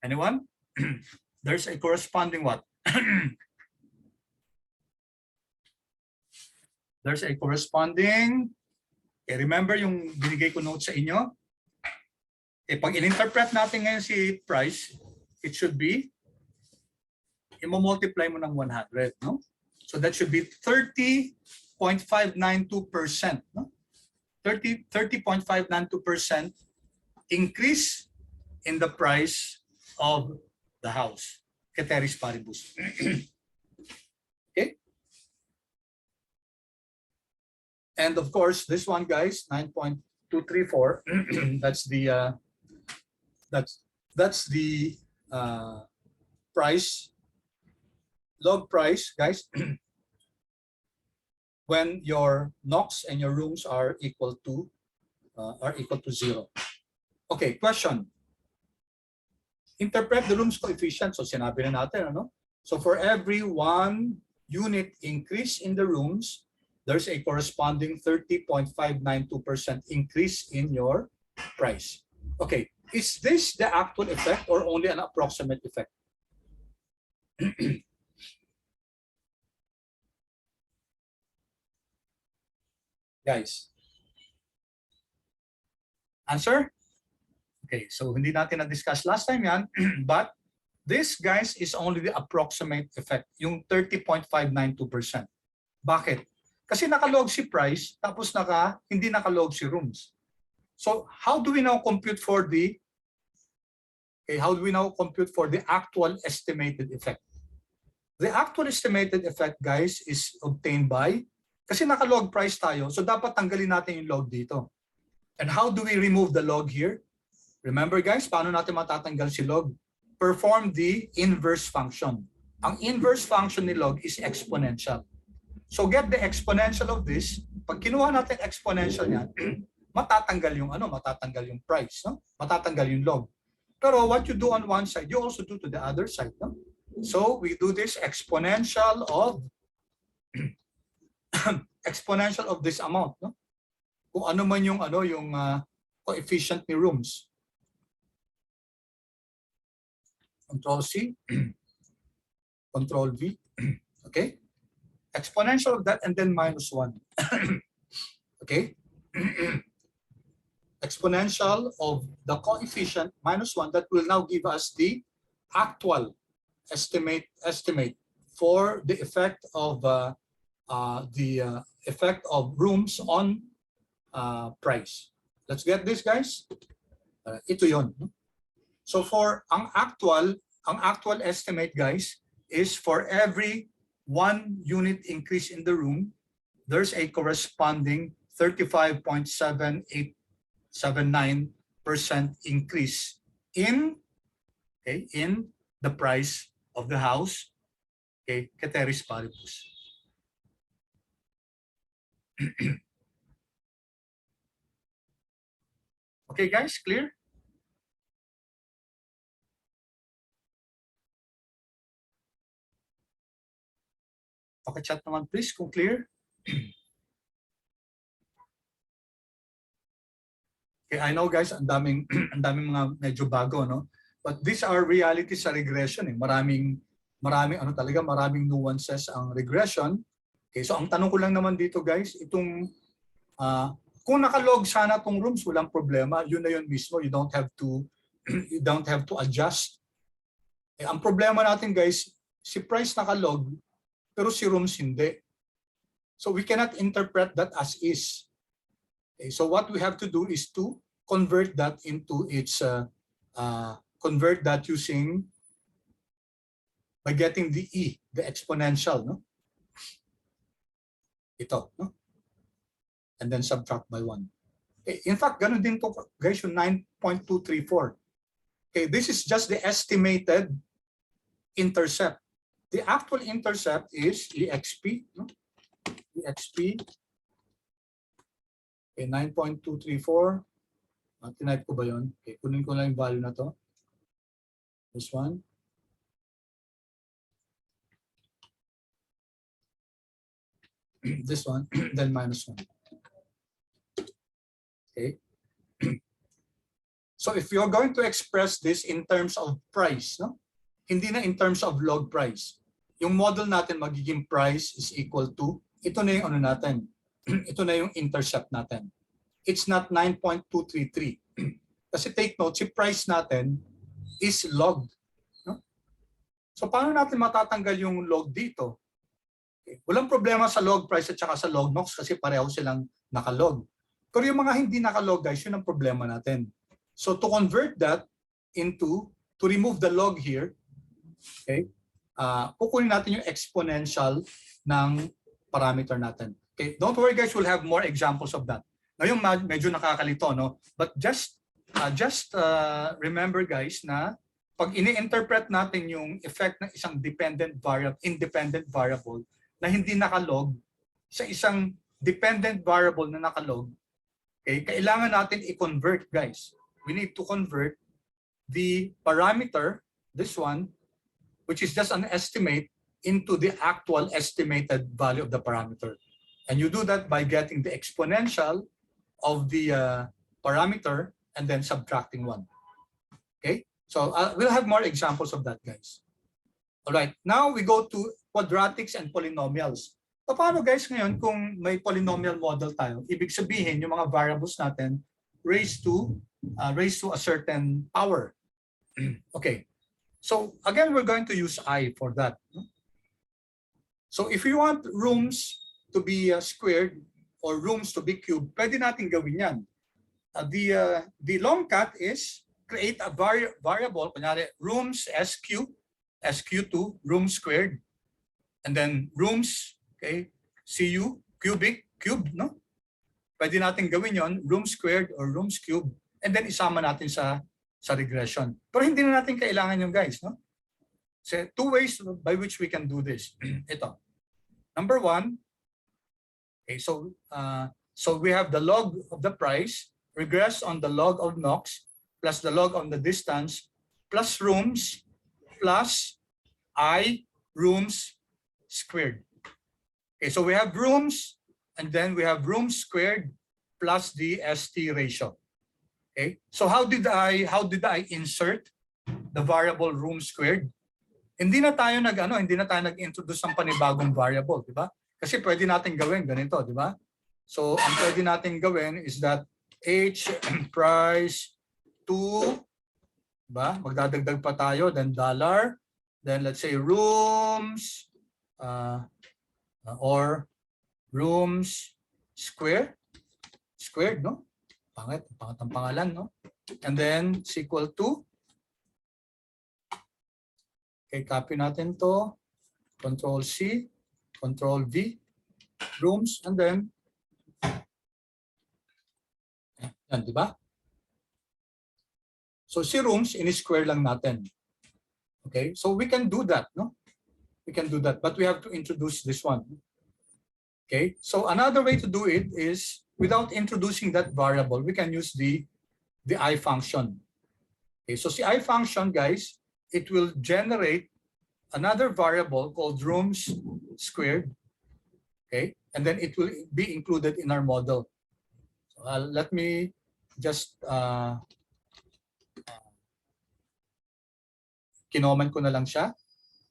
Anyone? There's a corresponding what? There's a corresponding, okay, remember yung binigay ko note sa inyo? Pag in-interpret natin ngayon si price, it should be, i-multiply mo ng 100, no? So that should be 30.592%, no? 30.592% increase in the price of the house. Ceteris paribus. Okay? And of course, this one, guys, 9.234, that's the price, log price, guys, when your Nox and your rooms are equal to 0. Okay, question. Interpret the rooms coefficient. So sinabi na natin, ano? So for every 1 unit increase in the rooms, there's a corresponding 30.592% increase in your price. Okay, is this the actual effect or only an approximate effect? Guys, answer? Okay, so hindi natin na-discuss last time yan, but this, guys, is only the approximate effect, yung 30.592%. Bakit? Kasi nakalog si price, tapos hindi nakalog si rooms. So how do we now compute for the actual estimated effect? The actual estimated effect, guys, is obtained by, kasi nakalog price tayo, so dapat tanggalin natin yung log dito. And how do we remove the log here? Remember, guys, paano natin matatanggal si log? Perform the inverse function. Ang inverse function ni log is exponential. So get the exponential of this. Pag kinuha natin exponential niyan, matatanggal yung price, no? Matatanggal yung log. Pero what you do on one side, you also do to the other side, no? So we do this exponential of this amount, no? Kung ano man yung coefficient ni rooms. Control C, Control V, okay? Exponential of that and then minus 1. Okay? Exponential of the coefficient minus 1 that will now give us the actual estimate for the effect of rooms on price. Let's get this, guys. Ito yon. So for ang actual estimate, guys, is for every 1 unit increase in the room, there's a corresponding 35.7879% increase in the price of the house, okay, ceteris paribus. Okay, guys, clear? Okay, chat naman please kung clear. Okay, I know guys, ang daming mga medyo bago, no? But these are realities sa regression, eh. Maraming nuances ang regression. Okay, so ang tanong ko lang naman dito, guys, itong kung nakalog sana tong rooms, walang problema. Yun na yun mismo. You don't have to adjust. Eh, ang problema natin, guys, si price nakalog, pero si rooms hindi. So we cannot interpret that as is. Okay, so what we have to do is to convert that into its convert that using by getting the e, the exponential, no? Ito, no? And then subtract by 1. Okay, in fact, ganun din to, guys, yung 9.234. Okay, this is just the estimated intercept. The actual intercept is exp, no? exp. Okay, 9.234. Tinipe ko ba yun? Okay, kunin ko lang yung value na to. This one. This one, then minus 1. Okay. So if you're going to express this in terms of price, no? Hindi na in terms of log price. Yung model natin magiging price is equal to, ito na yung ano natin. Ito na yung intercept natin. It's not 9.233. Kasi take note, si price natin is log. No? So paano natin matatanggal yung log dito? Okay. Walang problema sa log price at saka sa log nox kasi pareho silang nakalog. Pero yung mga hindi nakalog, guys, yun ang problema natin. So to convert that into, to remove the log here, okay, kukunin natin yung exponential ng parameter natin. Okay, don't worry guys, we'll have more examples of that. Ngayon medyo nakakalito, no? But just remember guys na pag ini-interpret natin yung effect ng isang independent variable na hindi nakalog sa isang dependent variable na nakalog, okay, kailangan natin i-convert, guys. We need to convert the parameter, this one, which is just an estimate, into the actual estimated value of the parameter. And you do that by getting the exponential of the parameter and then subtracting 1. Okay? So we'll have more examples of that, guys. All right. Now we go to quadratics and polynomials. Paano, guys, ngayon kung may polynomial model tayo, ibig sabihin yung mga variables natin raised to a certain power. Okay. So again, we're going to use I for that. So if you want rooms to be squared or rooms to be cubed, pwede natin gawin yan. The long cut is create a variable, kunyari rooms SQ2, room squared, and then rooms, okay, CU, cubed, no? Pwede natin gawin yon, room squared or rooms cubed, and then isama natin sa regression. Pero hindi na natin kailangan yung guys, no? So, 2 ways by which we can do this. Ito. Number 1, okay, so we have the log of the price, regress on the log of Nox, plus the log on the distance, plus rooms, plus I rooms squared. Okay, so we have rooms, and then we have rooms squared plus the ST ratio. Okay, so how did I insert the variable room squared, hindi na tayo nag-introduce ng panibagong variable, di ba? Kasi pwede natin gawin ganito, di ba? So, ang pwede natin gawin is that H price 2, di ba? Magdadagdag pa tayo, then dollar, then let's say rooms, or rooms squared, no? Pangit ang pangalan, no? And then is equal to, okay, copy natin to, Control C, Control V, rooms, and then, yan, di ba? So si rooms, ini-square lang natin. Okay, so we can do that, no? We can do that, but we have to introduce this one. Okay, so another way to do it is, without introducing that variable, we can use the I function. Okay, so si I function, guys, it will generate another variable called rooms squared. Okay, and then it will be included in our model. So, let me just kinoment ko na lang siya.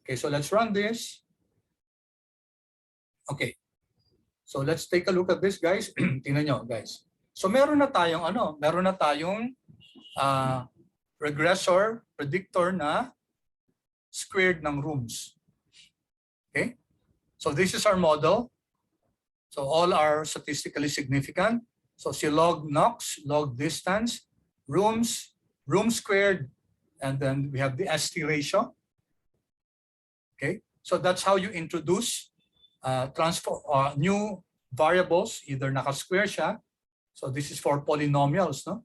Okay, so let's run this. Okay, so let's take a look at this, guys. Tingnan nyo, guys. So meron na tayong regressor predictor na squared ng rooms. Okay, so this is our model. So all are statistically significant. So si log Nox, log distance, rooms, room squared, and then we have the ST ratio. Okay, so that's how you introduce new variables, either naka-square siya. So this is for polynomials, no?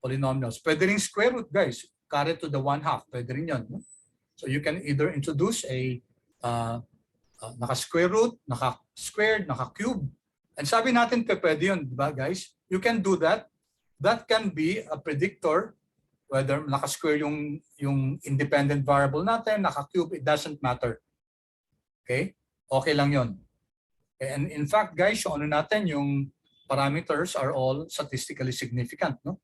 Polynomials. Pwede rin square root, guys. Carry to the 1/2. Pwede rin yun. No? So you can either introduce a naka-square root, naka-squared, naka-cube. And sabi natin pwede yun, di ba, guys? You can do that. That can be a predictor, whether naka-square yung independent variable natin, naka-cube, it doesn't matter. Okay? Okay lang yun. Okay? And in fact, guys, yung natin, yung parameters are all statistically significant. No?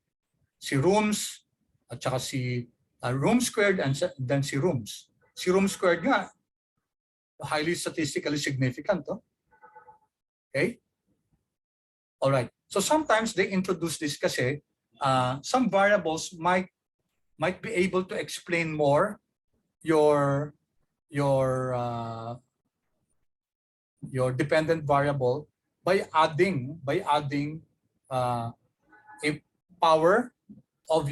Si rooms, at saka si room squared, and then si rooms. Si room squared nga, highly statistically significant. No? Okay? All right. So sometimes they introduce this kasi some variables might be able to explain more your dependent variable by adding a power of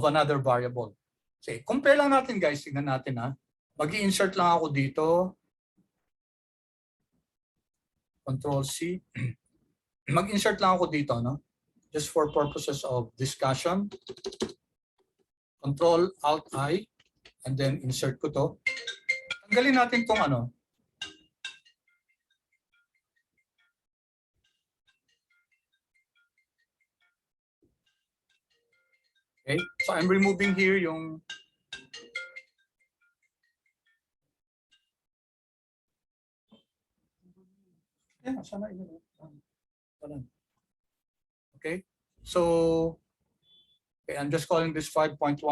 another variable. Say, compare lang natin, guys. Tingnan natin, ha. Mag-i-insert lang ako dito. Control C. Mag-insert lang ako dito, no? Just for purposes of discussion. Control Alt I, and then insert ko to. Tanggalin natin tong ano. Okay, so I'm removing here yung sana ito. Okay, so okay, I'm just calling this 5.1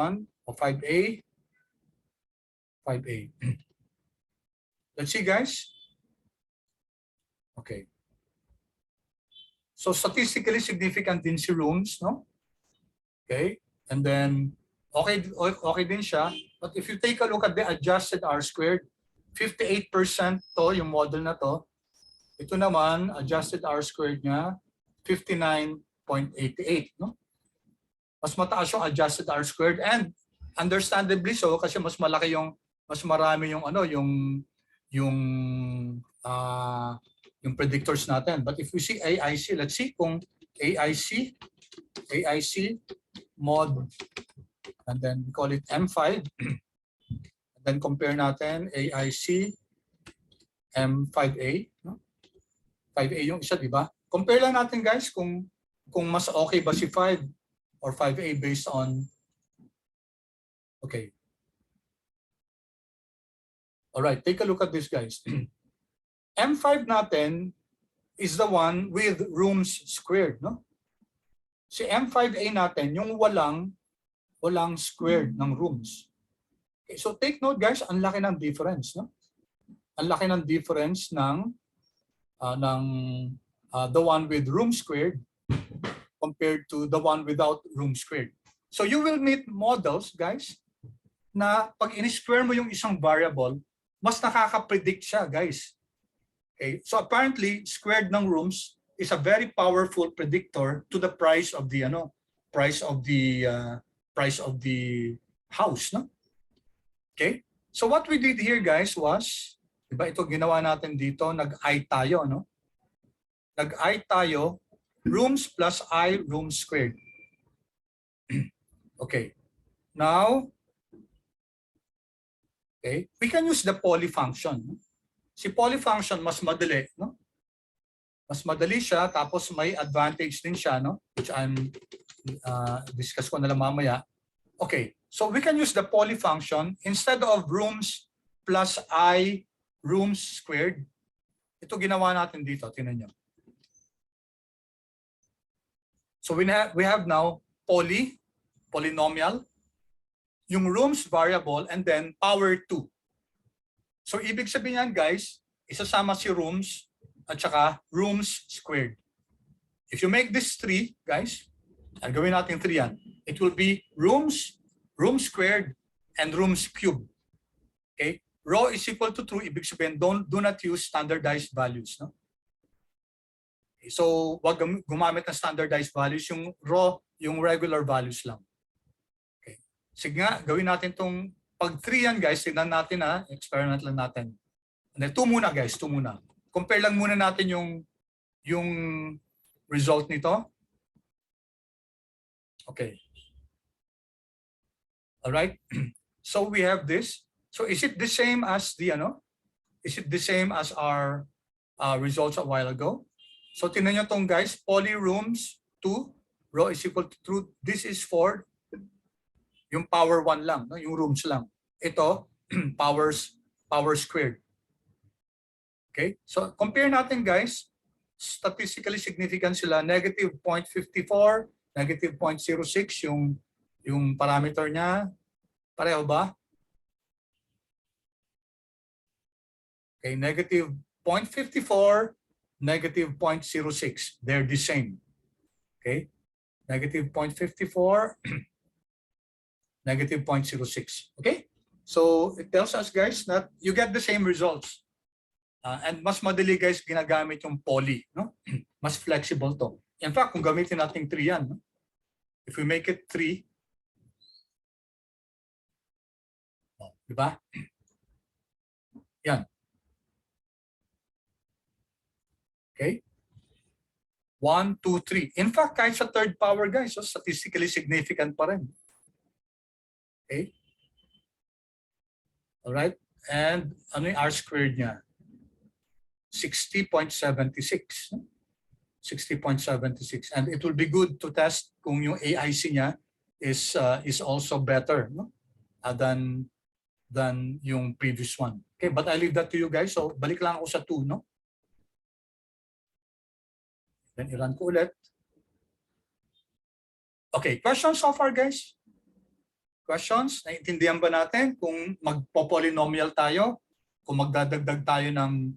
or 5A. 5A. Let's see, guys. Okay. So statistically significant din si rooms, no? Okay, and then okay din siya. But if you take a look at the adjusted R squared, 58% to yung model na to. Ito naman, adjusted R squared niya, 59.88, no? Mas mataas yung adjusted R squared, and understandably so kasi mas marami yung yung predictors natin. But if we see AIC, let's see kung AIC mod, and then we call it M5, and then compare natin AIC M5A, no? 5A yung isa, di ba? Compare lang natin, guys, kung mas okay ba si 5 or 5A based on, okay. All right, take a look at this, guys. M5 natin is the one with rooms squared, no? Si M5A natin, yung walang squared ng rooms. Okay, so take note guys, ang laki ng difference, no? Ang laki ng difference ng the one with room squared compared to the one without room squared. So you will meet models, guys, na pag in-square mo yung isang variable, mas nakaka-predict siya, guys. Okay, so apparently squared ng rooms is a very powerful predictor to the price of the price of the house, no? Okay? So what we did here, guys, was, diba ito ginawa natin dito, nag-I tayo, no? Nag-I tayo, rooms plus I rooms squared. Okay. Now, okay, we can use the poly function. Si poly function mas madali, no? Mas madali siya, tapos may advantage din siya, no? Which I'm discuss ko na lang mamaya. Okay, so we can use the poly function instead of rooms plus I rooms squared. Ito ginawa natin dito, tingnan niyo. So we have now polynomial, yung rooms variable, and then power 2. So ibig sabihin yan, guys, isasama si rooms at saka rooms squared. If you make this 3, guys, gawin natin 3 yan. It will be rooms squared, and rooms cubed. Okay? Rho is equal to true, ibig sabihin, do not use standardized values. No? Okay, so wag gumamit ng standardized values, yung rho, yung regular values lang. Okay. Sige nga, gawin natin itong, pag 3 yan guys, tignan natin experiment lang natin. And then 2 muna guys, 2 muna. Compare lang muna natin yung result nito. Okay. All right. So we have this. So is it the same as is it the same as our results a while ago? So tingnan nyo tong guys, poly rooms 2, rho is equal to true. This is for yung power 1 lang, no? Yung rooms lang. Ito, power squared. Okay? So compare natin guys, statistically significant sila, negative 0.54, negative 0.06 yung parameter niya. Pareho ba? Okay, negative 0.54, negative 0.06. They're the same. Okay? Negative 0.54, negative 0.06. Okay? So it tells us guys that you get the same results. And mas madali guys ginagamit yung poly, no? Mas flexible to. In fact, kung gamitin natin 3 yan, no? If we make it 3, di ba? Yan. Okay? 1, 2, 3. In fact, kahit sa third power guys, so statistically significant pa rin. Okay? Alright? And ano yung R squared niya? 60.76. 60.76. And it will be good to test kung yung AIC niya is also better, no? Than yung previous one. Okay, but I leave that to you guys. So balik lang ako sa 2, no? Then i-run ko ulit. Okay, questions so far guys? Questions? Naiintindihan ba natin kung magpo-polynomial tayo? Kung magdadagdag tayo ng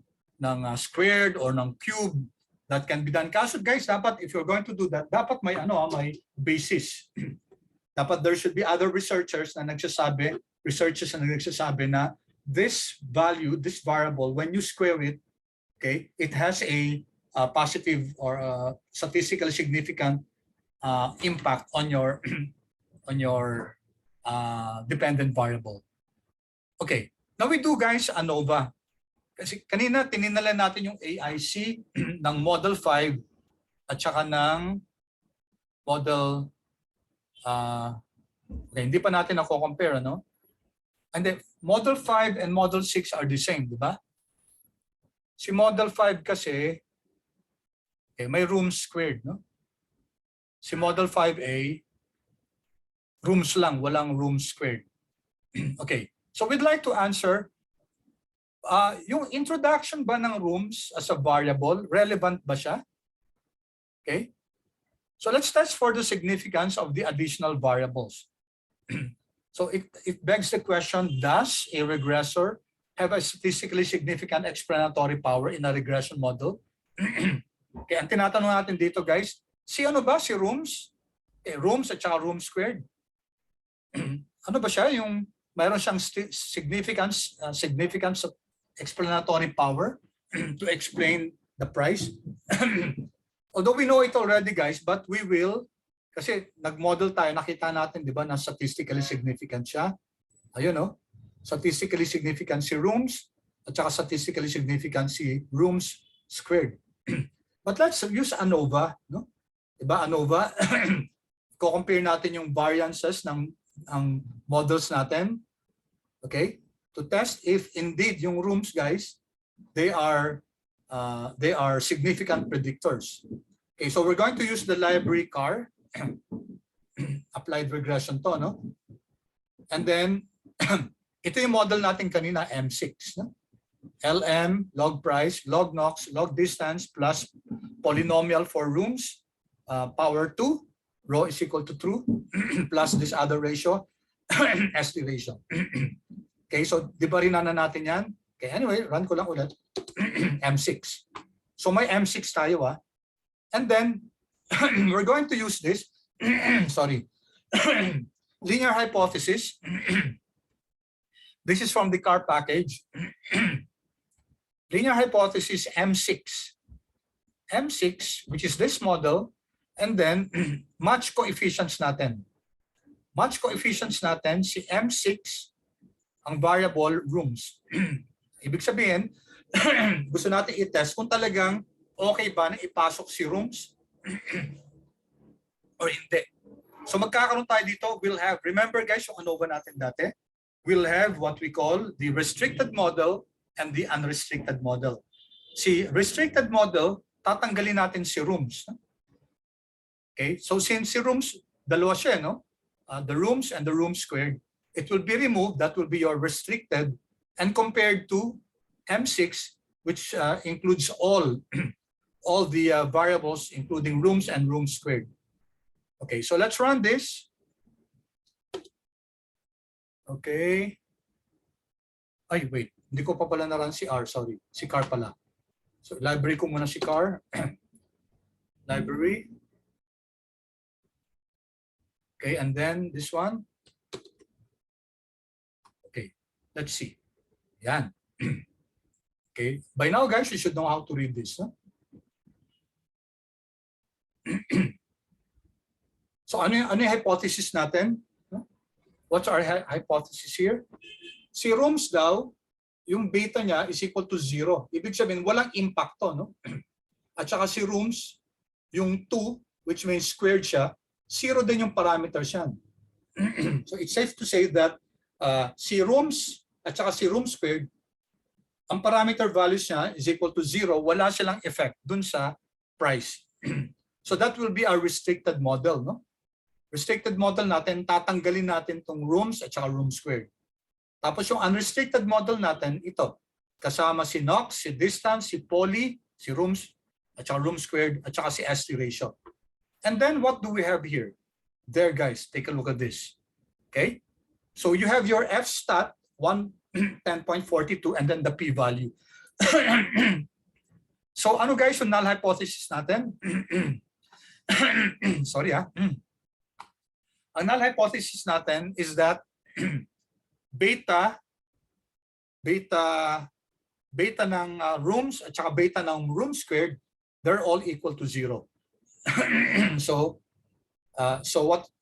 squared or ng cube, that can be done. Kaso guys, dapat if you're going to do that, dapat may may basis. Dapat there should be other researchers na nagsasabi na this value, this variable, when you square it, okay, it has a positive or statistically significant impact on your dependent variable. Okay, now we do guys Anova. Kasi kanina tininalan natin yung AIC ng Model 5 at saka ng Model okay, hindi pa natin nako-compare, no? And then Model 5 and Model 6 are the same, di ba? Si Model 5 kasi okay, may rooms squared, no? Si Model 5A rooms lang, walang rooms squared. Okay, so we'd like to answer yung introduction ba ng rooms as a variable, relevant ba siya? Okay? So let's test for the significance of the additional variables. So it begs the question, does a regressor have a statistically significant explanatory power in a regression model? Okay, ang tinatanong natin dito guys, si ano ba? Si rooms? Rooms at saka room squared. Ano ba siya? Yung mayroon siyang significance explanatory power to explain the price. Although we know it already guys, but we will, kasi nag-model tayo, nakita natin, di ba, na statistically significant siya. Ayun, no? Statistically significant si rooms at saka statistically significant si rooms squared. But let's use Anova, no? Diba, Anova, ko-compare natin yung variances ng models natin, okay? To test if indeed yung rooms, guys, they are significant predictors. Okay, so we're going to use the library CAR, applied regression to, no? And then, ito yung model natin kanina, M6, no? LM, log price, log Nox, log distance, plus polynomial for rooms, power 2, rho is equal to true, plus this other ratio, ST ratio. Okay, so di ba rin na natin yan? Okay, anyway, run ko lang ulit. M6. So may M6 tayo, ah. And then, we're going to use this, sorry, linear hypothesis. This is from the CAR package. Linear hypothesis M6. M6, which is this model, and then match coefficients natin. Match coefficients natin, si M6, ang variable rooms. Ibig sabihin, gusto natin i-test kung talagang okay ba na ipasok si rooms or hindi. So magkakaroon tayo dito, we'll have, remember guys, yung Anova natin dati, we'll have what we call the restricted model and the unrestricted model. Si restricted model, tatanggalin natin si rooms. Okay, so since si rooms, dalawa siya, no? The rooms and the room squared, it will be removed, that will be your restricted, and compared to M6, which includes all the variables, including rooms and room squared. Okay, so let's run this. Okay. Ay, wait. Hindi ko pa pala na-run si R, sorry. Si CAR pala. So, library ko muna si CAR. Library. Okay, and then this one. Okay, let's see. Yan. Okay, by now guys, you should know how to read this. Huh? So, ano yung hypothesis natin? What's our hypothesis here? Si rooms daw, yung beta niya is equal to 0. Ibig sabihin, walang impacto, no? At saka si rooms, yung 2, which means squared siya, 0 din yung parameters yan. So it's safe to say that si rooms at saka si room squared, ang parameter values niya is equal to 0, wala silang effect dun sa price. So that will be our restricted model, no? Restricted model natin, tatanggalin natin tong rooms at saka room squared. Tapos yung unrestricted model natin, ito. Kasama si Nox, si distance, si poly, si rooms, at saka room squared, at saka si ST ratio. And then what do we have here? There guys, take a look at this. Okay? So you have your F stat, 110.42, and then the p-value. So ano guys yung null hypothesis natin? Sorry ah. Ang null hypothesis natin is that beta ng rooms at saka beta ng room squared, they're all equal to 0. So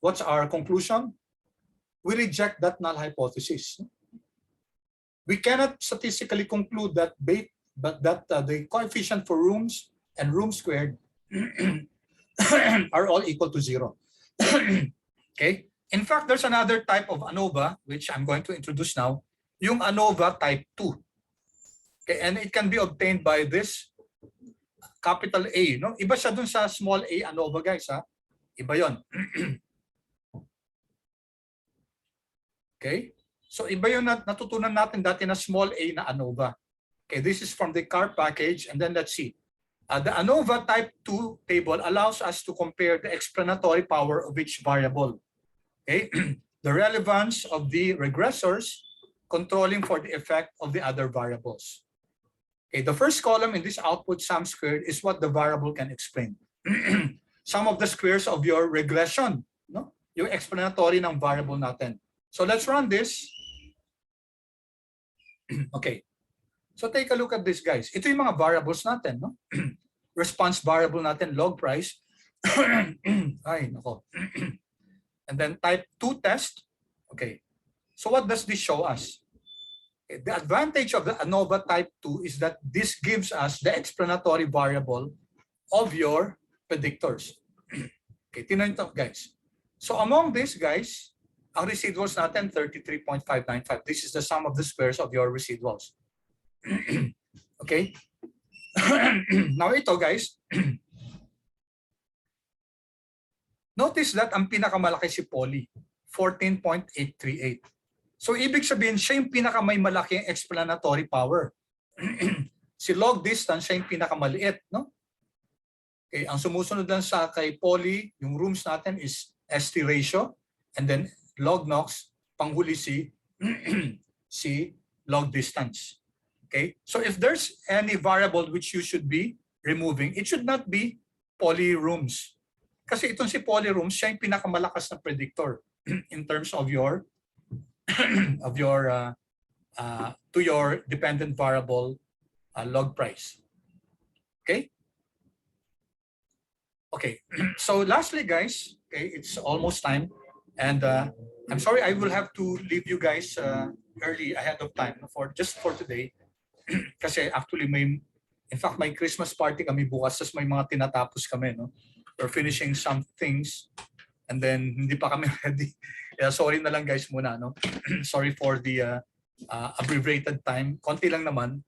what's our conclusion? We reject that null hypothesis. We cannot statistically conclude that the coefficient for rooms and room squared are all equal to 0. Okay? In fact, there's another type of Anova, which I'm going to introduce now, yung Anova type 2. Okay, and it can be obtained by this capital A. No? Iba siya dun sa small a Anova, guys. Ha? Iba yon. Okay? So iba yung natutunan natin dati na small a na Anova. Okay, this is from the CAR package, and then let's see. The Anova type 2 table allows us to compare the explanatory power of each variable. Okay? The relevance of the regressors controlling for the effect of the other variables. Okay, the first column in this output sum squared is what the variable can explain. Sum of the squares of your regression, no? Yung explanatory ng variable natin. So let's run this. Okay. So take a look at this, guys. Ito yung mga variables natin, no? Response variable natin, log price. Ay, nako. And then type 2 test. Okay. So what does this show us? The advantage of the Anova type 2 is that this gives us the explanatory variable of your predictors. Okay, tingnan nyo guys. So among these guys, ang residuals natin 33.595. This is the sum of the squares of your residuals. Okay? Now ito guys, notice that ang pinakamalaki si Poly, 14.838. So ibig sabihin, siya yung pinakamay malaking explanatory power. Si log distance, siya yung pinakamaliit, no? Okay, ang sumusunod lang sa kay Poly, yung rooms natin is ST ratio, and then log Nox, panghuli si si log distance. Okay? So if there's any variable which you should be removing, it should not be Poly rooms. Kasi itong si Poly rooms, siya yung pinakamalakas na predictor in terms of your to your dependent variable log price. Okay? Okay. So lastly, guys, okay, it's almost time, and I'm sorry I will have to leave you guys early ahead of time for today. Kasi actually in fact may Christmas party kami bukas, tas may mga tinatapos kami, no? We're finishing some things and then hindi pa kami ready. Yeah, sorry na lang guys muna, no? Sorry for the abbreviated time. Konti lang naman.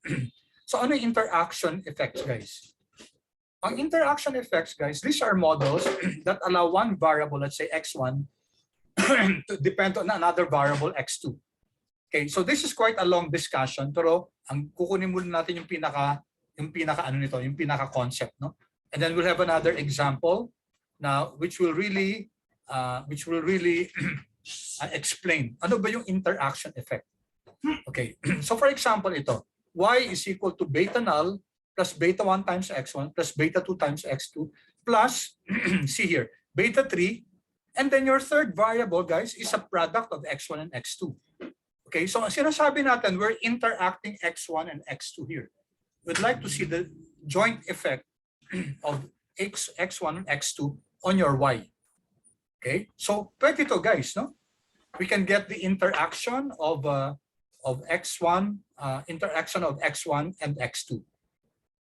So ano yung interaction effects, guys? Ang interaction effects, guys, these are models that allow one variable, let's say x1, to depend on another variable x2. Okay, so this is quite a long discussion, pero ang kukunin muna natin yung pinaka concept, no? And then we'll have another example now which will really explain ano ba yung interaction effect. Okay, so for example ito, y is equal to beta null plus beta 1 times x1 plus beta 2 times x2 plus see here, beta 3, and then your third variable, guys, is a product of x1 and x2. Okay, so sinasabi natin we're interacting x1 and x2 here. We'd like to see the joint effect of x1 and x2 on your y. Okay, so pwede ito, guys, no? We can get the interaction of x1, interaction of x1 and x2.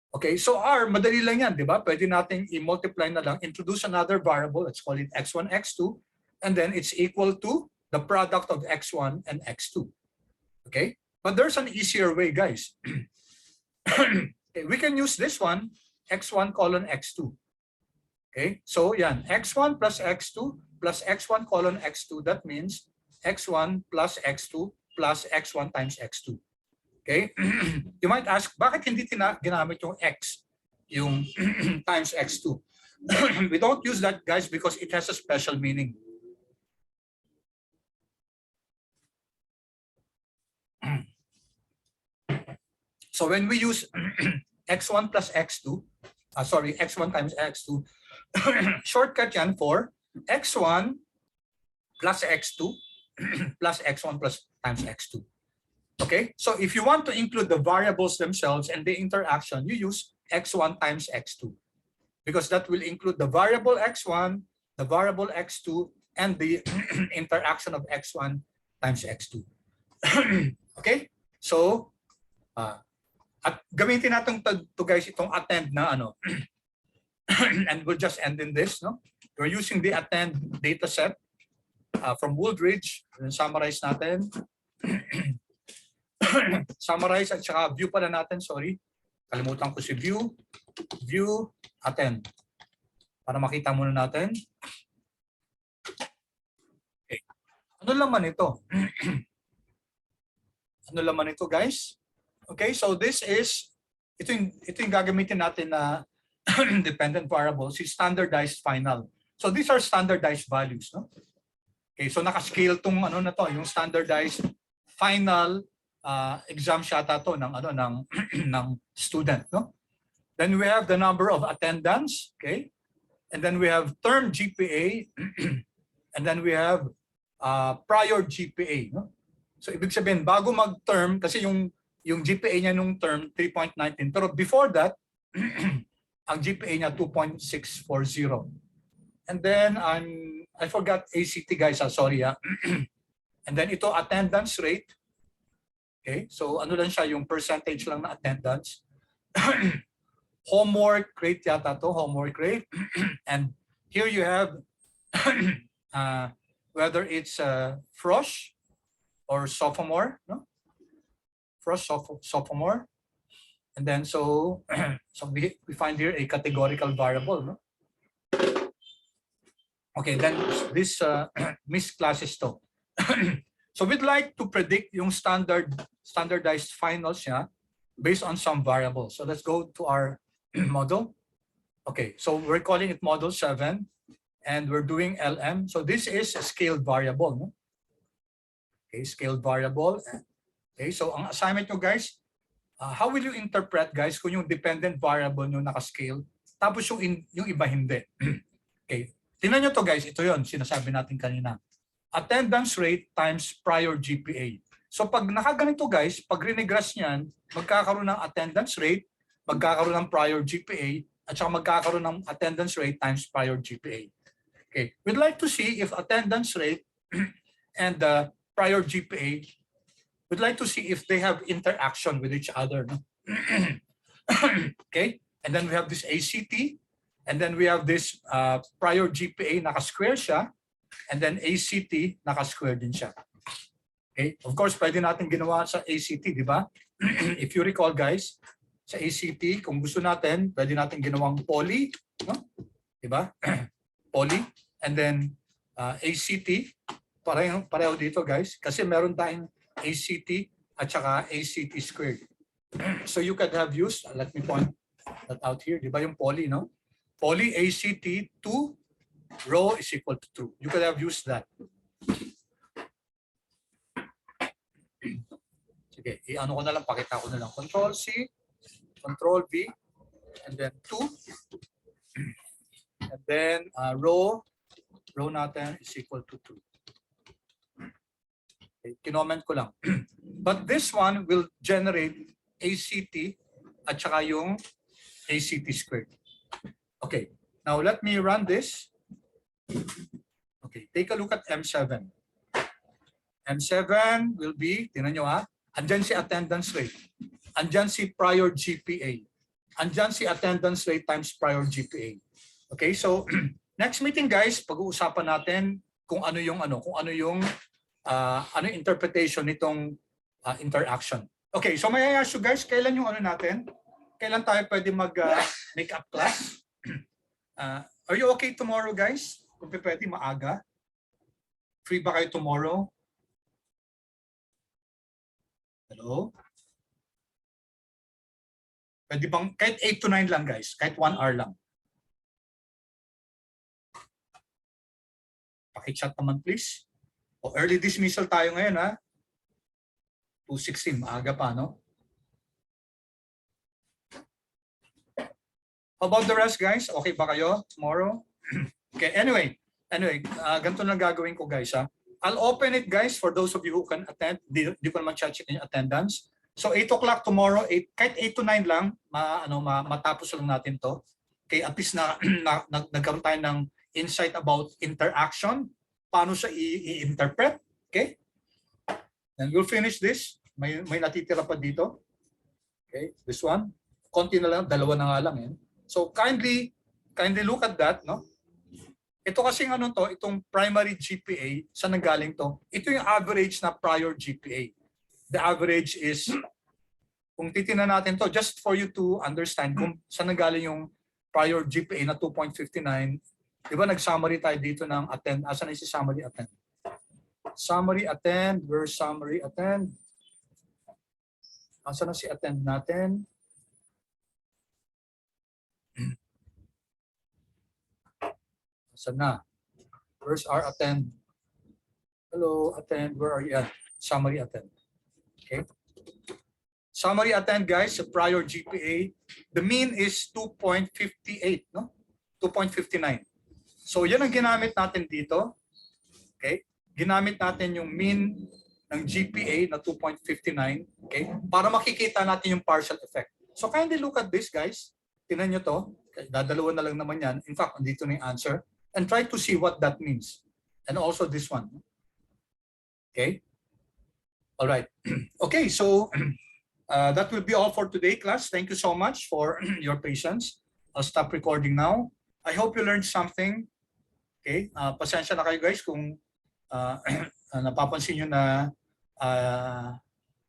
Okay, so R, madali lang yan, di ba? Pwede natin i-multiply na lang, introduce another variable, let's call it x1, x2, and then it's equal to the product of x1 and x2. Okay, but there's an easier way, guys. Okay, we can use this one, x1 colon x2. Okay, so yan, x1 plus x2 plus x1 colon x2, that means x1 plus x2 plus x1 times x2. Okay, you might ask, bakit hindi ginamit yung x, yung times x2? We don't use that, guys, because it has a special meaning. So when we use x1 plus x2, x1 times x2, shortcut yan for x1 plus x2 plus x1 plus times x2. Okay, so if you want to include the variables themselves and the interaction, you use x1 times x2, because that will include the variable x1, the variable x2, and the interaction of x1 times x2. Okay, so at gamitin natin to guys itong attend na ano. And we'll just end in this, no? We're using the attend data set from Woodridge. And summarize natin. Summarize at saka view pala natin, sorry. Kalimutan ko si view. View, attend. Para makita muna natin. Okay. Ano laman ito? Ano laman ito, guys? Okay, so this is, ito yung gagamitin natin na independent variables is standardized final. So these are standardized values, no? Okay, so naka-scale tong ano na to, yung standardized final exam yata to ng ano ng ng student, no? Then we have the number of attendance, okay? And then we have term GPA and then we have prior GPA, no? So ibig sabihin bago mag-term kasi yung GPA niya nung term 3.19 pero before that ang GPA niya 2.640. And then I forgot ACT guys, sorry. And then ito attendance rate. Okay? So ano lang siya yung percentage lang na attendance. Homework rate yata to, homework rate. And here you have whether it's frosh or sophomore, no? Frosh, sophomore. And then so we find here a categorical variable, no? Okay, then this missed classes to. So we'd like to predict yung standardized finals niya based on some variables. So let's go to our model. Okay, so we're calling it model 7 and we're doing LM. So this is a scaled variable, no? Okay, scaled variable. Okay, so ang assignment nyo guys, how will you interpret guys kung yung dependent variable nyo naka-scale tapos yung iba hindi? Okay. Tingnan nyo to guys, ito yon sinasabi natin kanina. Attendance rate times prior GPA. So pag nakaganito guys, pag rinegress niyan, magkakaroon ng attendance rate, magkakaroon ng prior GPA, at saka magkakaroon ng attendance rate times prior GPA. Okay, we'd like to see if attendance rate and the prior GPA, we'd like to see if they have interaction with each other. No? Okay, and then we have this ACT, and then we have this prior GPA, naka-square siya, and then ACT, naka-square din siya. Okay, of course, pwede natin ginawa sa ACT, di ba? If you recall guys, sa ACT, kung gusto natin, pwede natin ginawang poly, no? Di ba? Poly, and then ACT, pareho dito guys, kasi meron tayong ACT at saka ACT squared. So you could have used, let me point that out here, di ba yung poly, no? Poly ACT 2 rho is equal to 2. You could have used that. Sige, i-ano ko na lang, pakita ko na lang. Control C, Control V, and then 2. And then rho natin is equal to 2. Okay, kinoment ko lang. But this one will generate ACT at saka yung ACT squared. Okay, now let me run this. Okay, take a look at M7. M7 will be, tingnan nyo ha, andyan si attendance rate, andyan si prior GPA, andyan si attendance rate times prior GPA. Okay, so next meeting guys, pag-uusapan natin kung ano yung interpretation nitong interaction. Okay, so may I ask you guys, kailan yung ano natin? Kailan tayo pwede mag-make-up class? Are you okay tomorrow guys? Kung pwede maaga. Free ba kayo tomorrow? Hello? Pwede bang, kahit 8 to 9 lang guys, kahit 1 hour lang. Paki-chat naman please. O early dismissal tayo ngayon ha. 2:16, maaga pa no? How about the rest guys? Okay ba kayo tomorrow? Okay, anyway, ganito na gagawin ko guys ha. I'll open it guys for those of you who can attend. Di ko naman check yung attendance. So 8 o'clock tomorrow, kahit 8 to 9 lang, matapos lang natin to. Okay, at least nagkaroon tayo ng insight about interaction, paano siya i-interpret. Okay? And we'll finish this. May natitira pa dito. Okay, this one. Konti na lang, dalawa na nga lang eh. So kindly look at that, no? Ito kasing ano to, itong primary GPA, saan nanggaling to? Ito yung average na prior GPA. The average is, kung titingnan natin to, just for you to understand kung saan nanggaling yung prior GPA na 2.59, di ba nag-summary tayo dito ng attend, asan na si summary attend? Summary attend, where's summary attend? Asan na si attend natin? Saan na? Where's our attend? Hello, attend. Where are you at? Summary attend. Okay. Summary attend, guys, sa prior GPA, the mean is 2.58, no? 2.59. So yan ang ginamit natin dito. Okay? Ginamit natin yung mean ng GPA na 2.59, okay? Para makikita natin yung partial effect. So kindly look at this, guys. Tingnan nyo to. Okay, dadalawa na lang naman yan. In fact, andito na yung answer. And try to see what that means. And also this one. Okay? All right. Okay, so that will be all for today, class. Thank you so much for your patience. I'll stop recording now. I hope you learned something. Okay? Pasensya na kayo, guys, kung napapansin nyo na